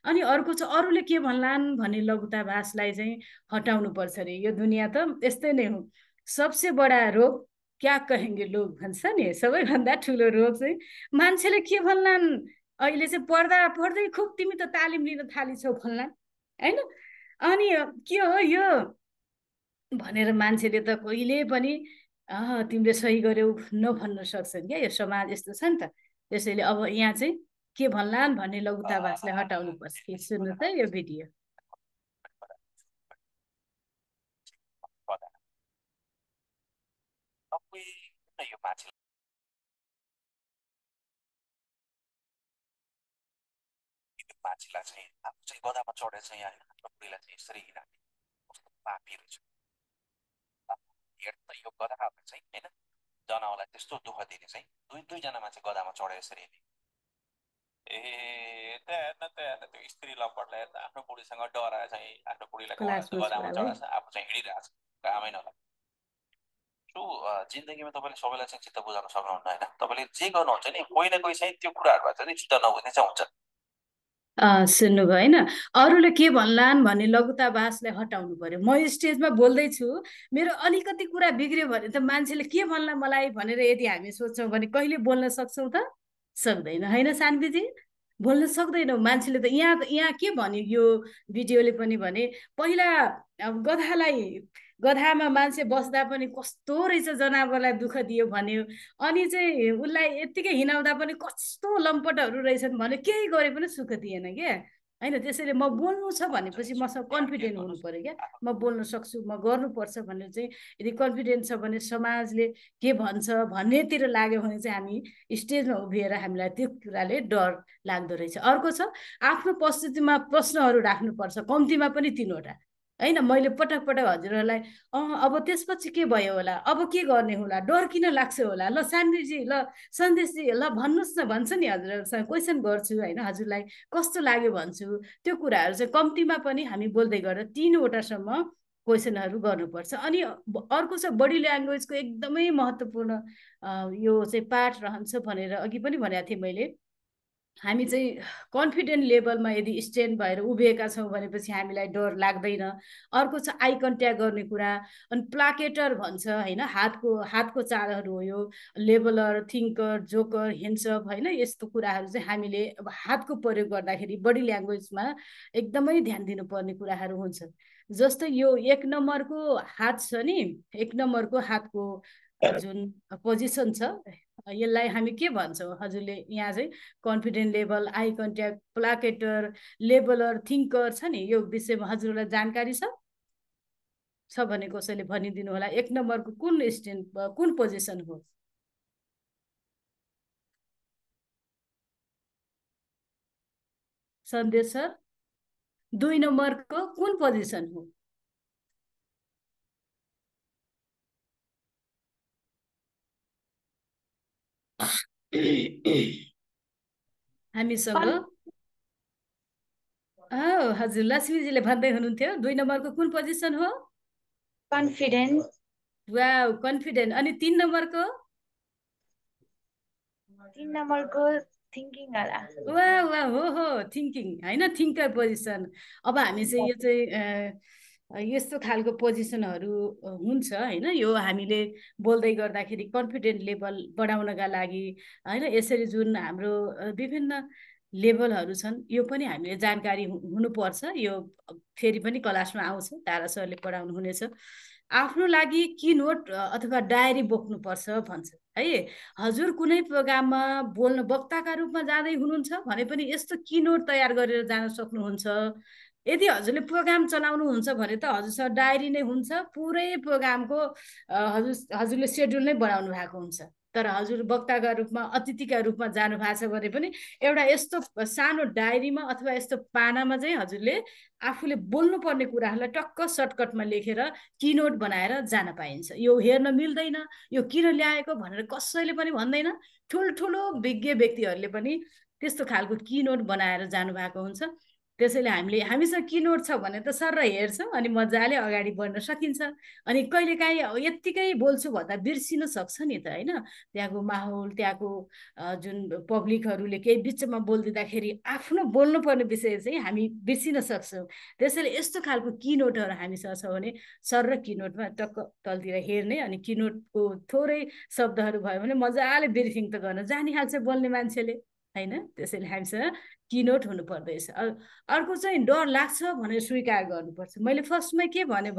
अनि अर्को चाहिँ अरूले के भन्लान् भन्ने लघुताभासलाई चाहिँ हटाउनु पर्छ अरे। यो दुनियाँ त यस्तै नै हो। सबसे बडा रोग क्या कहेंगे लोग भन्छ नि, सबैभन्दा ठुलो रोग चाहिँ मान्छेले के भन्लान्। अहिले चाहिँ पढ्दा पढ्दै खुब तिमी त तालिम लिन थालिछौ भन्लान् होइन। अनि के हो यो भनेर मान्छेले त कहिले पनि तिमीले सही गर्यौ नभन्न सक्छन् क्या। यो समाज यस्तो छ नि त। त्यसैले अब यहाँ चाहिँ के भन्लान् भन्ने लघुताभासलाई हटाउनु पर्छ। सुन्नु त यो भिडियो। यो मान्छे मान्छेलाई चाहिँ आफू चाहिँ गधामा चढेर चाहिँ यहाँ आफ्नो बुढीलाई चाहिँ यसरी हिँडाने कस्तो पापी रहेछ। हेर्नु त यो गधाहरूलाई चाहिँ होइन जनावरलाई त्यस्तो दुःख दिने चाहिँ दुईजना मान्छे गधामा चढेर यसरी हिँड्ने। त्यहाँ हेर्न त्यो स्त्री लपटलाई हेर्दा आफ्नो बुढीसँग डराएर चाहिँ आफ्नो बुढीलाई गधामा चढाएर आफू चाहिँ हिँडिरहेको छ कामै नलाग्छ। जिन्दगीमा तपाईँले सबैलाई चाहिँ चित्त बुझाउन सक्नुहुन्न होइन। तपाईँले जे गर्नुहुन्छ नि कोही न कोही चाहिँ त्यो कुराहरूबाट चाहिँ चित्त नबुझ्ने चाहिँ हुन्छ। सुन्नुभयो होइन। अरूले के भन्लान् भन्ने लघुताभासलाई हटाउनु पर्यो। म स्टेजमा बोल्दैछु, मेरो अलिकति कुरा बिग्रियो भने त मान्छेले के भन्ला मलाई भनेर यदि हामी सोच्छौँ भने कहिले बोल्न सक्छौँ त? सक्दैन होइन सान्वीजी, बोल्न सक्दैनौँ। मान्छेले त यहाँ के भन्यो यो भिडियोले पनि भने, पहिला गधामा मान्छे बस्दा पनि कस्तो रहेछ जनावरलाई दुःख दियो भन्यो, अनि चाहिँ उसलाई यत्तिकै हिँडाउँदा पनि कस्तो लम्पटहरू रहेछन् भन्यो, केही गरे पनि सुख दिएन क्या होइन। त्यसैले म बोल्नु छ भनेपछि मसँग कन्फिडेन्ट हुनु पर्यो क्या। म बोल्न सक्छु, म गर्नुपर्छ भन्ने चाहिँ यदि कन्फिडेन्ट छ भने समाजले के भन्छ भन्नेतिर लाग्यो भने चाहिँ हामी स्टेजमा उभिएर हामीलाई त्यो कुराले डर लाग्दो रहेछ। अर्को छ आफ्नो प्रस्तुतिमा प्रश्नहरू राख्नुपर्छ, कम्तीमा पनि 3वटा होइन। मैले पटक पटक हजुरहरूलाई अब त्यसपछि के भयो होला, अब के गर्ने होला, डर किन लाग्छ होला, ल सान्वीजी ल सन्देशजी ल भन्नुहोस् न भन्छ नि, हजुरहरूसँग क्वेसन गर्छु होइन, हजुरलाई कस्तो लाग्यो भन्छु। त्यो कुराहरू चाहिँ कम्तीमा पनि हामी बोल्दै गरेर 3वटासम्म क्वेसनहरू गर्नुपर्छ। अनि अर्को छ बडी ल्याङ्ग्वेजको एकदमै महत्त्वपूर्ण यो चाहिँ पार्ट रहन्छ भनेर अघि पनि भनेको थिएँ मैले। हामी चाहिँ कन्फिडेन्ट लेभलमा यदि स्ट्यान्ड भएर उभिएका छौँ भनेपछि हामीलाई डर लाग्दैन। अर्को छ आई कन्ट्याक्ट गर्ने कुरा। अनि प्लाकेटर भन्छ होइन, हातको चालहरू हो यो, लेबलर, थिङ्कर, जोकर, हेन्ड्सअप होइन। यस्तो कुराहरू चाहिँ हामीले अब हातको प्रयोग गर्दाखेरि बडी ल्याङ्ग्वेजमा एकदमै ध्यान दिनुपर्ने कुराहरू हुन्छ। जस्तै यो 1 नम्बरको हात छ नि, 1 नम्बरको हातको जुन पोजिसन छ यसलाई हामी के भन्छौँ हजुरले यहाँ चाहिँ confident level, eye contact, placater, लेबलर, थिङ्कर छ नि, यो विषयमा हजुरलाई जानकारी छ भने कसैले भनिदिनु होला। 1 नम्बरको कुन पोजिसन हो? सन्देश सर, 2 नम्बरको कुन पोजिसन हो? हामीसँग हजुर लक्ष्मीजीले भन्दै हुनुहुन्थ्यो 2 नम्बरको कुन पोजिसन हो? कन्फिडेन्ट। Wow confident. अनि 3 नम्बरको? 3 नम्बरको थिङ्किङ होला। वाह वाह हो थिङ्किङ होइन, थिङ्कर पोजिसन। अब हामी चाहिँ यो चाहिँ यस्तो खालको पोजिसनहरू हुन्छ होइन, यो हामीले बोल्दै गर्दाखेरि कन्फिडेन्ट लेभल बढाउनका लागि होइन, यसरी जुन हाम्रो विभिन्न लेभलहरू छन् यो पनि हामीले जानकारी हुनुपर्छ। यो फेरि पनि क्लासमा आउँछ, तारा सरले पढाउनु हुनेछ। आफ्नो लागि की नोट अथवा डायरी बोक्नुपर्छ भन्छ है। हजुर कुनै प्रोग्राममा बोल्न वक्ताका रूपमा जाँदै हुनुहुन्छ भने पनि यस्तो की नोट तयार गरेर जान सक्नुहुन्छ। यदि हजुरले प्रोग्राम चलाउनुहुन्छ भने त हजुरसँग डायरी नै हुन्छ, पुरै प्रोग्रामको हजुरले सेड्युल नै बनाउनु भएको हुन्छ। तर हजुर वक्ताका रूपमा अतिथिका रूपमा जानु भएको छ भने पनि एउटा यस्तो सानो डायरीमा अथवा यस्तो पानामा चाहिँ हजुरले आफूले बोल्नुपर्ने कुराहरूलाई टक्क सर्टकटमा लेखेर किनोट बनाएर जान पाइन्छ। यो हेर्न मिल्दैन, यो किन ल्याएको भनेर कसैले पनि भन्दैन। ठुल्ठुलो विज्ञ व्यक्तिहरूले पनि त्यस्तो खालको किनोट बनाएर जानु भएको हुन्छ। त्यसैले हामीसँग किनोट छ भने त सर हेर्छौँ अनि मजाले अगाडि बढ्न सकिन्छ। अनि कहिलेकाहीँ यत्तिकै बोल्छु भन्दा बिर्सिन सक्छ नि त होइन, त्यहाँको माहौल, त्यहाँको जुन पब्लिकहरूले केही बिचमा बोलिदिँदाखेरि आफ्नो बोल्नुपर्ने विषय चाहिँ हामी बिर्सिन सक्छौँ। त्यसैले यस्तो खालको किनोटहरू हामीसँग छ भने सर र किनोटमा टक्क तलतिर हेर्ने, अनि किनोटको थोरै शब्दहरू भयो भने मजाले ब्रिफिङ त गर्न जानिहाल्छ बोल्ने मान्छेले होइन। त्यसैले हामीसँग किनोट हुनु पर्दैछ। अर्को चाहिँ डर लाग्छ भनेर स्वीकार गर्नुपर्छ। मैले फर्स्टमै के भने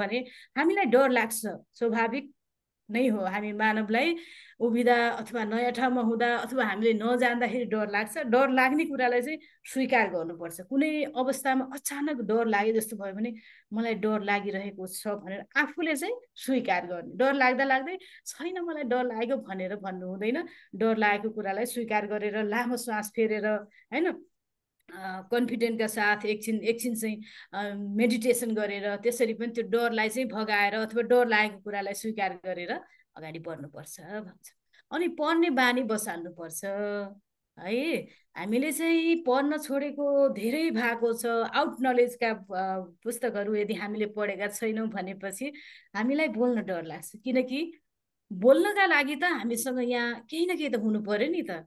हामीलाई डर लाग्छ, स्वाभाविक नै हो। हामी मानवलाई उभिँदा अथवा नयाँ ठाउँमा हुँदा अथवा हामीले नजान्दाखेरि डर लाग्छ। डर लाग्ने कुरालाई चाहिँ स्वीकार गर्नुपर्छ। कुनै अवस्थामा अचानक डर लागे जस्तो भयो भने मलाई डर लागिरहेको छ भनेर आफूले चाहिँ स्वीकार गर्ने। डर लाग्दा लाग्दै छैन मलाई डर लागेको भनेर भन्नु हुँदैन। डर लागेको कुरालाई स्वीकार गरेर लामो श्वास फेरेर होइन, कन्फिडेन्टका साथ एकछिन चाहिँ मेडिटेसन गरेर त्यसरी पनि त्यो डरलाई चाहिँ भगाएर अथवा डर लागेको कुरालाई स्वीकार गरेर अगाडि बढ्नुपर्छ भन्छ। अनि पढ्ने बानी बसाल्नुपर्छ है। हामीले चाहिँ पढ्न छोडेको धेरै भएको छ। आउट नलेजका पुस्तकहरू यदि हामीले पढेका छैनौँ भनेपछि हामीलाई बोल्न डर लाग्छ, किनकि बोल्नका लागि त हामीसँग यहाँ केही न केही त हुनु पर्यो नि त,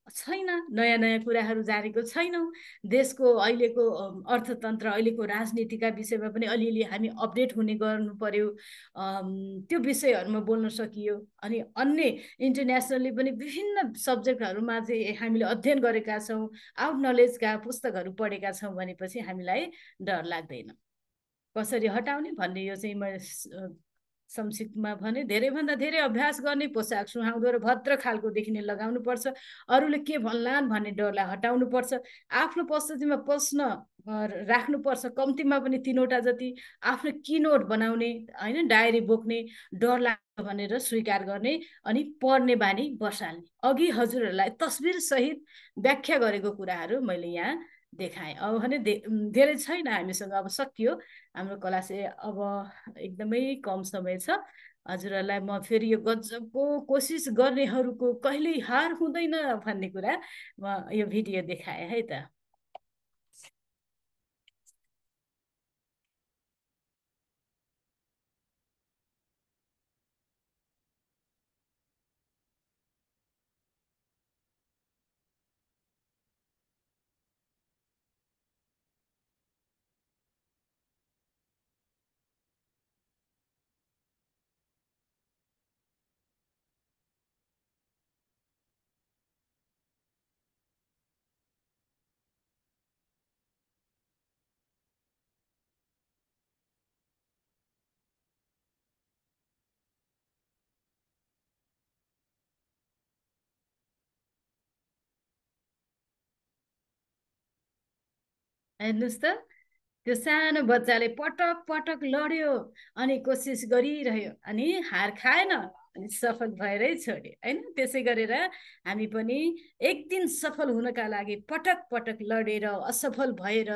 छैन। नयाँ नयाँ कुराहरू जानेको छैनौँ। देशको अहिलेको अर्थतन्त्र, अहिलेको राजनीतिका विषयमा पनि अलिअलि हामी अपडेट हुने गर्नु पर्यो। त्यो विषयहरूमा बोल्न सकियो। अनि अन्य इन्टरनेसनली पनि विभिन्न सब्जेक्टहरूमा चाहिँ हामीले अध्ययन गरेका छौँ, आउट नलेजका पुस्तकहरू पढेका छौँ भनेपछि हामीलाई डर लाग्दैन। कसरी हटाउने भन्ने यो चाहिँ म संक्षिप्तमा भने धेरैभन्दा धेरै अभ्यास गर्ने, पोसाक सुहाउँदो र भद्र खालको देखिने लगाउनुपर्छ। अरूले के भन्लान् भन्ने डरलाई हटाउनुपर्छ। आफ्नो प्रस्तुतिमा प्रश्न राख्नुपर्छ, कम्तीमा पनि 3वटा जति। आफ्नो किनोट बनाउने होइन, डायरी बोक्ने, डर लाग्छ भनेर स्वीकार गर्ने, अनि पढ्ने बानी बसाल्ने। अघि हजुरहरूलाई तस्बिर सहित व्याख्या गरेको कुराहरू मैले यहाँ देखाएँ। अब भने धेरै छैन हामीसँग, अब सकियो हाम्रो क्लास। अब एकदमै कम समय छ। हजुरहरूलाई म फेरि यो गजबको कोसिस गर्नेहरूको कहिल्यै हार हुँदैन भन्ने कुरा म यो भिडियो देखाएँ है त। हेर्नुहोस् त, त्यो सानो बच्चाले पटक पटक लड्यो अनि कोसिस गरिरह्यो अनि हार खाएन। अनि सफल भएरै छोड्यो होइन। त्यसै गरेर हामी पनि एक दिन सफल हुनका लागि पटक पटक लडेर असफल भएर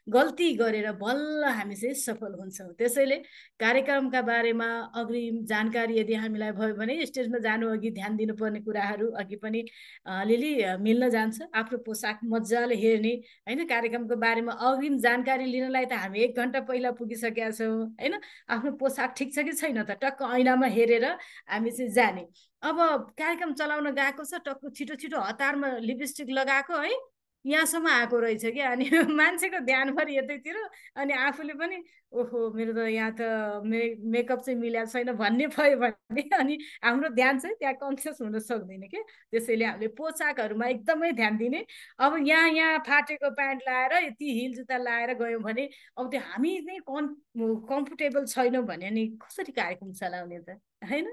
गल्ती गरेर बल्ल हामी चाहिँ सफल हुन्छौँ। त्यसैले कार्यक्रमका बारेमा अग्रिम जानकारी यदि हामीलाई भयो भने स्टेजमा जानु अघि ध्यान दिनुपर्ने कुराहरू अघि पनि अलिअलि मिल्न जान्छ। आफ्नो पोसाक मजाले हेर्ने होइन, कार्यक्रमको बारेमा अग्रिम जानकारी लिनलाई त हामी 1 घन्टा पहिला पुगिसकेका छौँ होइन। आफ्नो पोसाक ठिक छ कि छैन त टक्क ऐनामा हेरेर हामी चाहिँ जाने। अब कार्यक्रम चलाउन गएको छ, टक्क छिटो छिटो हतारमा लिपस्टिक लगाएको है यहाँसम्म आएको रहेछ क्या। अनि मान्छेको ध्यानभरि यतैतिर अनि आफूले पनि ओहो मेरो त यहाँ त मेकअप चाहिँ मिलेको छैन भन्ने भयो भने अनि हाम्रो ध्यान चाहिँ त्यहाँ कन्सियस हुन सक्दैन क्या। त्यसैले हामीले पोसाकहरूमा एकदमै ध्यान दिने। अब यहाँ फाटेको प्यान्ट लाएर यति हिल जुत्ता लाएर गयौँ भने अब त्यो हामी नै कम्फोर्टेबल छैनौँ भने नि कसरी कार्यक्रम चलाउने त होइन।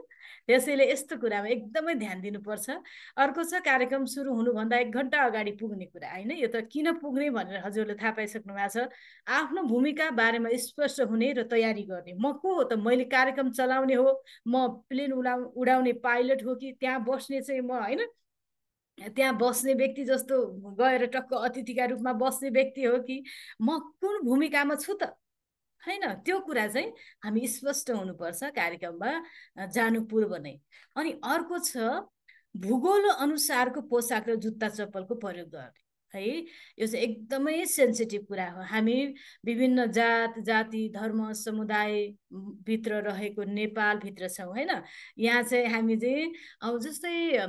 त्यसैले यस्तो कुरामा एकदमै ध्यान दिनुपर्छ। अर्को छ कार्यक्रम सुरु हुनुभन्दा 1 घन्टा अगाडि पुग्ने कुरा होइन। यो त किन पुग्ने भनेर हजुरले थाहा पाइसक्नु भएको छ। आफ्नो भूमिका बारेमा स्पष्ट हुने र तयारी गर्ने। म को हो त, मैले कार्यक्रम चलाउने हो, म प्लेन उडाउने पाइलट हो कि त्यहाँ बस्ने चाहिँ म होइन, त्यहाँ बस्ने व्यक्ति जस्तो गएर टक्क अतिथिका रूपमा बस्ने व्यक्ति हो कि म कुन भूमिकामा छु त होइन। त्यो कुरा चाहिँ हामी स्पष्ट हुनुपर्छ कार्यक्रममा जानु पूर्व नै। अनि अर्को छ भूगोल अनुसारको पोसाक र जुत्ता चप्पलको प्रयोग गर्ने है। यो चाहिँ एकदमै सेन्सिटिभ कुरा हो। हामी विभिन्न जात जाति धर्म समुदाय भित्र रहेको नेपालभित्र छौँ होइन। यहाँ चाहिँ हामी चाहिँ अब जस्तै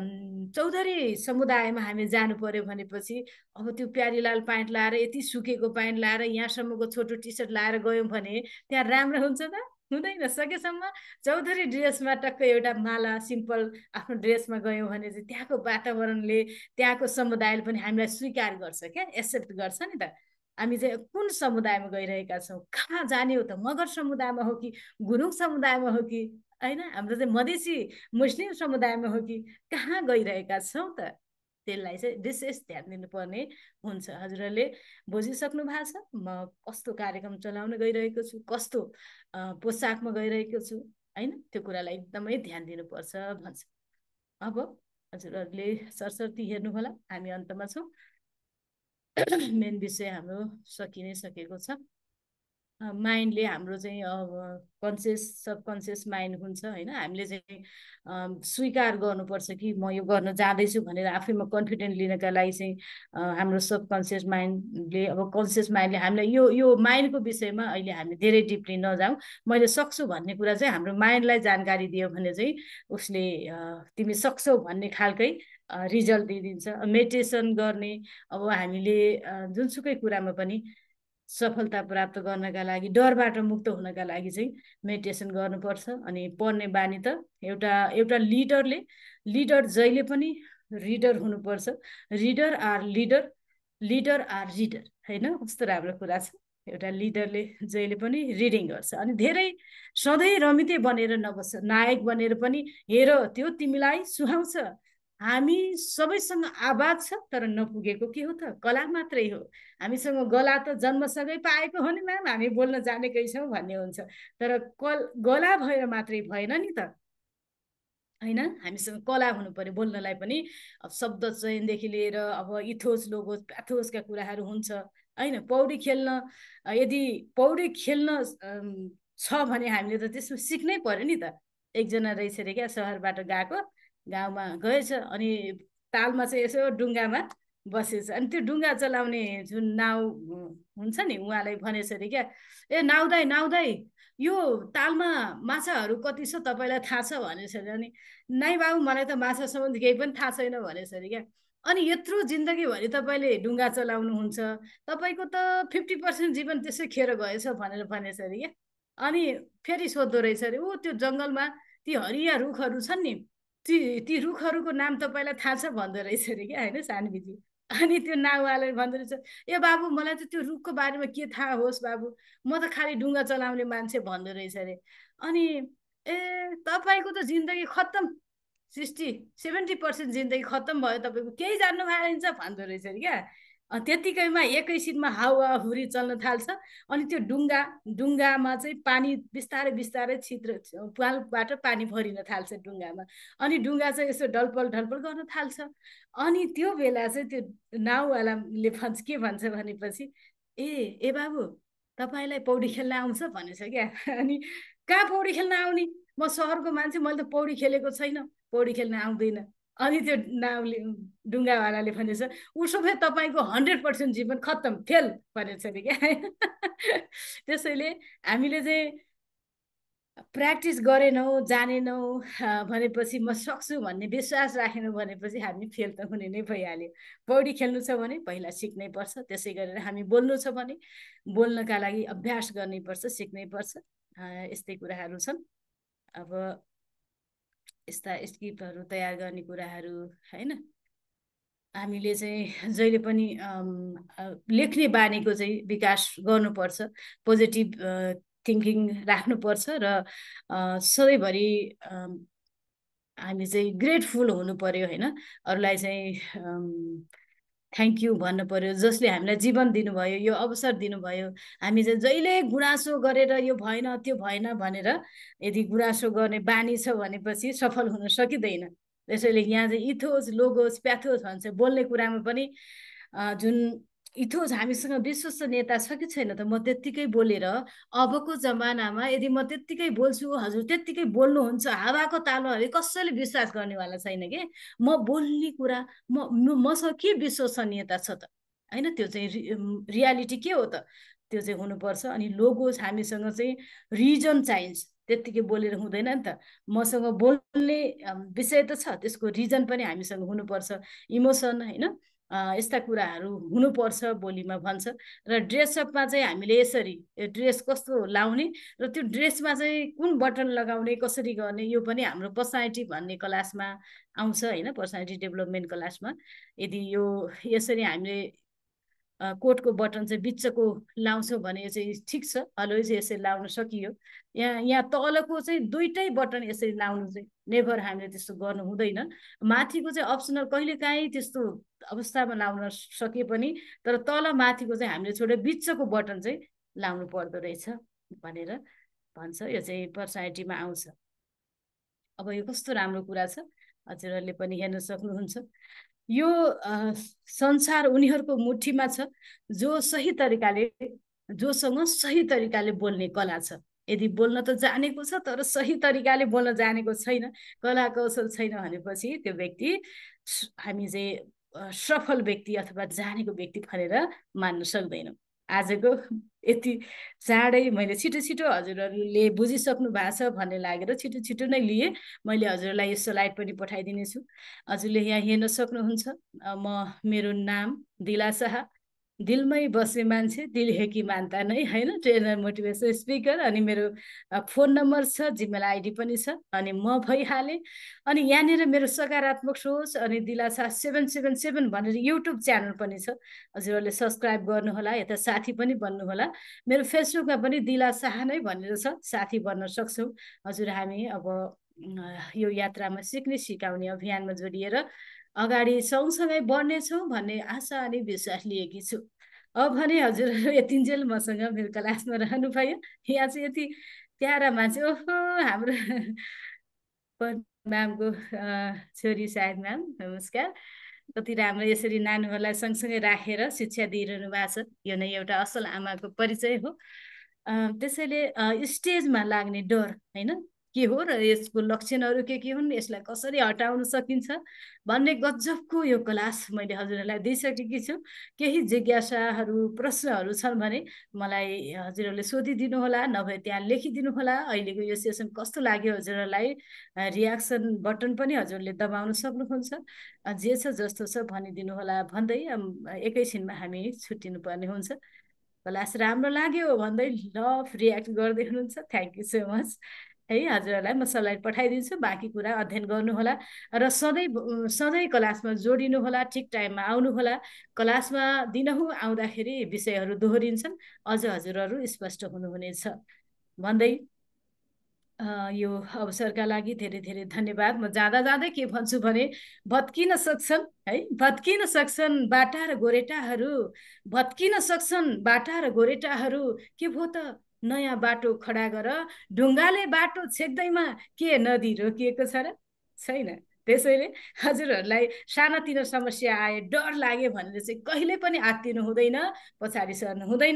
चौधरी समुदायमा हामी जानु पर्यो भनेपछि अब त्यो प्यारीलाल प्यान्ट लाएर यति सुकेको प्यान्ट लाएर यहाँसम्मको छोटो टी सर्ट लाएर गयौँ भने त्यहाँ राम्रो हुन्छ त हुँदैन। सकेसम्म चौधरी ड्रेसमा टक्क एउटा माला सिम्पल आफ्नो ड्रेसमा गयौँ भने चाहिँ त्यहाँको वातावरणले त्यहाँको समुदायले पनि हामीलाई स्वीकार गर्छ क्या, एक्सेप्ट गर्छ नि त। हामी चाहिँ कुन समुदायमा गइरहेका छौँ, कहाँ जाने हो त, मगर समुदायमा हो कि गुरुङ समुदायमा हो कि होइन, हाम्रो चाहिँ मधेसी मुस्लिम समुदायमा हो कि कहाँ गइरहेका छौँ त, त्यसलाई चाहिँ विशेष ध्यान दिनुपर्ने हुन्छ। हजुरहरूले बुझिसक्नु भएको छ म कस्तो कार्यक्रम चलाउन गइरहेको छु, कस्तो पोसाकमा गइरहेको छु होइन। त्यो कुरालाई एकदमै ध्यान दिनुपर्छ भन्छ। अब हजुरहरूले सरस्वती हेर्नु होला, हामी अन्तमा छौँ। मेन विषय हाम्रो सकि नै सकेको छ। माइन्डले हाम्रो चाहिँ अब कन्सियस सबकन्सियस माइन्ड हुन्छ होइन। हामीले चाहिँ स्वीकार गर्नुपर्छ कि म यो गर्न जाँदैछु भनेर आफैमा कन्फिडेन्ट लिनका लागि चाहिँ हाम्रो सबकन्सियस माइन्डले अब कन्सियस माइन्डले हामीलाई यो माइन्डको विषयमा अहिले हामी धेरै डिपली नजाउँ। मैले सक्छु भन्ने कुरा चाहिँ हाम्रो माइन्डलाई जानकारी दियो भने चाहिँ उसले तिमी सक्छौ भन्ने खालकै रिजल्ट दिइदिन्छ। मेडिटेसन गर्ने अब हामीले जुनसुकै कुरामा पनि सफलता प्राप्त गर्नका लागि डरबाट मुक्त हुनका लागि चाहिँ मेडिटेसन गर्नुपर्छ। अनि पढ्ने बानी त एउटा लिडर जहिले पनि रिडर हुनुपर्छ। Reader are leader are reader होइन, कस्तो राम्रो कुरा छ। एउटा लिडरले जहिले पनि रिडिङ गर्छ अनि धेरै सधैँ रमिते बनेर नबस्छ, नायक बनेर पनि हेर त्यो तिमीलाई सुहाउँछ। हामी सबैसँग आवाज छ तर नपुगेको के हो त, कला मात्रै हो। हामीसँग गला त जन्मसँगै पाएको हो नि म्याम, हामी बोल्न जानेकै छौँ भन्ने हुन्छ, तर गला भएर मात्रै भएन नि त होइन। हामीसँग कला हुनु पर्यो बोल्नलाई पनि। अब शब्द चयनदेखि लिएर अब इथोस लोगोस प्याथोसका कुराहरू हुन्छ होइन। पौडी खेल्न यदि पौडी खेल्न छ भने हामीले त त्यसमा सिक्नै पर्यो नि त। एकजना रहेछ अरे क्या, सहरबाट गएको, गाउँमा गएछ अनि तालमा चाहिँ यसो डुङ्गामा बसेछ। अनि त्यो डुङ्गा चलाउने जुन नाउ हुन्छ नि उहाँलाई भनेछ अरे क्या, ए नाउदाई यो तालमा माछाहरू कति छ तपाईँलाई थाहा छ भनेछ अरे। अनि नाइ बाबु मलाई त माछा सम्बन्धी केही पनि थाहा छैन भनेछ अरे क्या। अनि यत्रो जिन्दगीभरि तपाईँले डुङ्गा चलाउनुहुन्छ, तपाईँको त 50% जीवन त्यसै खेर गएछ भनेर भनेछ अरे क्या। अनि फेरि सोध्दो रहेछ अरे, ऊ त्यो जङ्गलमा ती हरिया रुखहरू छन् नि, ती रुखहरूको नाम तपाईँलाई थाहा छ भन्दो रहेछ अरे क्या होइन सानवीजी। अनि त्यो नाउवाले भन्दो रहेछ, ए बाबु मलाई त त्यो रुखको बारेमा के थाहा होस् बाबु, म त खालि डुङ्गा चलाउने मान्छे भन्दो रहेछ अरे। अनि ए तपाईँको त जिन्दगी खत्तम, 60-70% जिन्दगी खत्तम भयो, तपाईँको केही जान्नु भएन भन्दो रहेछ अरे क्या। त्यतिकैमा एकैछिनमा हावाहुरी चल्न थाल्छ अनि त्यो डुङ्गामा चाहिँ पानी बिस्तारै बिस्तारै छिद्र पालबाट पानी भरिन थाल्छ डुङ्गामा अनि डुङ्गा चाहिँ यसो ढलपल ढलपल गर्न थाल्छ अनि त्यो बेला चाहिँ त्यो नाउवालाले भन्छ के भन्छ भनेपछि ए बाबु तपाईँलाई पौडी खेल्न आउँछ भनेछ क्या अनि कहाँ पौडी खेल्न आउने म सहरको मान्छे मैले त पौडी खेलेको छैन पौडी खेल्न आउँदैन अनि त्यो नाउले डुङ्गावालाले भनेछ उसो भए तपाईँको 100% जीवन खत्तम फेल भनेछ अरे क्या त्यसैले हामीले चाहिँ प्र्याक्टिस गरेनौँ जानेनौँ भनेपछि म सक्छु भन्ने विश्वास राखेनौँ भनेपछि हामी फेल त हुने नै भइहाल्यो पौडी खेल्नु छ भने पहिला सिक्नै पर्छ त्यसै गरेर हामी बोल्नु छ भने बोल्नका लागि अभ्यास गर्नै पर्छ सिक्नै पर्छ यस्तै कुराहरू छन् अब यस्ता स्क्रिप्टहरू तयार गर्ने कुराहरू हैन हामीले चाहिँ जहिले पनि लेख्ने बानीको चाहिँ विकास गर्नुपर्छ पोजिटिभ थिङ्किङ राख्नुपर्छ र सधैँभरि हामी चाहिँ ग्रेटफुल हुनु पर्यो होइन अरूलाई चाहिँ थ्याङ्क यू भन्नु पर्यो जसले हामीलाई जीवन दिनुभयो यो अवसर दिनुभयो हामी चाहिँ जहिले गुनासो गरेर यो भएन त्यो भएन भनेर यदि गुनासो गर्ने बानी छ भनेपछि सफल हुन सकिँदैन त्यसैले यहाँ चाहिँ इथोस लोगोस प्याथोस भन्छ बोल्ने कुरामा पनि जुन इथोस हामीसँग विश्वस्त नेता छ कि छैन त म त्यत्तिकै बोलेर अबको जमानामा यदि म त्यत्तिकै बोल्छु हजुर त्यत्तिकै बोल्नुहुन्छ हावाको तालुवाले कसैले विश्वास गर्नेवाला छैन कि म बोल्ने कुरा मसँग के विश्वसनीयता छ त होइन त्यो चाहिँ रियालिटी के हो त त्यो चाहिँ हुनुपर्छ अनि लोगोस हामीसँग चाहिँ रिजन चाहिन्छ त्यत्तिकै बोलेर हुँदैन नि त मसँग बोल्ने विषय त छ त्यसको रिजन पनि हामीसँग हुनुपर्छ इमोसन होइन यस्ता कुराहरू हुनुपर्छ बोलीमा भन्छ र ड्रेसअपमा चाहिँ हामीले यसरी ड्रेस कस्तो लाउने र त्यो ड्रेसमा चाहिँ कुन बटन लगाउने कसरी गर्ने यो पनि हाम्रो पर्सनालिटी भन्ने क्लासमा आउँछ होइन पर्सनालिटी डेभलपमेन्ट क्लासमा यदि यो यसरी हामीले कोटको बटन चाहिँ बिचको लाउँछौँ भने चाहिँ ठिक छ अलवेज यसरी लाउन सकियो यहाँ तलको चाहिँ दुईटै बटन यसरी लाउनु चाहिँ नेभर हामीले त्यस्तो गर्नु हुँदैन माथिको चाहिँ अप्सनल कहिलेकाहीँ त्यस्तो अवस्थामा लाउन सके पनि तर तल माथिको चाहिँ हामीले छोडेर बिचको बटन चाहिँ लाउनु पर्दो रहेछ भनेर भन्छ यो चाहिँ पर्सनालिटीमा आउँछ अब यो कस्तो राम्रो कुरा छ हजुरहरूले पनि हेर्न सक्नुहुन्छ यो संसार उनीहरूको मुठीमा छ जोसँग सही तरिकाले बोल्ने कला छ यदि बोल्न त जानेको छ तर सही तरिकाले बोल्न जानेको छैन कला कौशल छैन भनेपछि त्यो व्यक्ति हामी चाहिँ सफल व्यक्ति अथवा जानेको व्यक्ति भनेर मान्न सक्दैनौँ आजको यति चाँडै मैले छिटो छिटो हजुरहरूले बुझिसक्नु भएको छ भन्ने लागेर छिटो छिटो नै लिए मैले हजुरलाई यो स्लाइड पनि पठाइदिनेछु हजुरले यहाँ हेर्न सक्नुहुन्छ मेरो नाम दिला शाह दिलमै बस्ने मान्छे दिल हेकी मान्ता नै होइन ट्रेनर मोटिभेसन स्पिकर अनि मेरो फोन नम्बर छ जिमेल आइडी पनि छ अनि म भइहालेँ अनि यहाँनिर मेरो सकारात्मक सोच अनि दिला शाह 777 भनेर युट्युब च्यानल पनि छ हजुरहरूले सब्सक्राइब गर्नुहोला यता साथी पनि बन्नुहोला मेरो फेसबुकमा पनि दिला शाह नै भनेर छ साथी बन्न सक्छौँ हजुर हामी अब यो यात्रामा सिक्ने सिकाउने अभियानमा जोडिएर अगाडि सँगसँगै बढ्नेछौँ भन्ने आशा अनि विश्वास लिएकी छु अब भने हजुरहरू यतिन्जेल मसँग मेरो क्लासमा रहनु भयो यहाँ चाहिँ यति प्यारा मान्छे ओहो हाम्रो म्यामको छोरी सायद म्याम नमस्कार कति राम्रो यसरी नानीहरूलाई सँगसँगै राखेर शिक्षा दिइरहनु भएको छ यो नै एउटा असल आमाको परिचय हो त्यसैले स्टेजमा लाग्ने डर होइन के हो र यसको लक्षणहरू के हुन् यसलाई कसरी हटाउन सकिन्छ भन्ने गजबको यो क्लास मैले हजुरहरूलाई दिइसकेकी छु केही जिज्ञासाहरू प्रश्नहरू छन् भने मलाई हजुरहरूले सोधिदिनु होला नभए त्यहाँ लेखिदिनु होला अहिलेको यो सेसन कस्तो लाग्यो हजुरहरूलाई रियाक्सन बटन पनि हजुरले दबाउन सक्नुहुन्छ जे छ जस्तो छ भनिदिनु होला भन्दै एकैछिनमा हामी छुट्टिनु पर्ने हुन्छ क्लास राम्रो लाग्यो भन्दै लभ रियाक्ट गर्दै हुनुहुन्छ थ्याङ्क यू सो मच है हजुरहरूलाई म स्लाइड पठाइदिन्छु बाँकी कुरा अध्ययन गर्नुहोला र सधैँ क्लासमा जोडिनु होला ठिक टाइममा आउनुहोला क्लासमा दिनहुँ आउँदाखेरि विषयहरू दोहोरिन्छन् अझ हजुरहरू स्पष्ट हुनुहुनेछ भन्दै यो अवसरका लागि धेरै धेरै धन्यवाद। म जाँदा जाँदै के भन्छु भने भत्किन सक्छन् है, भत्किन सक्छन् बाटा र गोरेटाहरू, भत्किन सक्छन् बाटा र गोरेटाहरू, के भो त नयाँ बाटो खडा गर, ढुङ्गाले बाटो छेक्दैमा के नदी रोकिएको छ र? छैन। त्यसैले हजुरहरूलाई सानातिनो समस्या आए, डर लाग्यो भनेर चाहिँ कहिले पनि आत्तिनु हुँदैन, पछाडि सर्नु हुँदैन।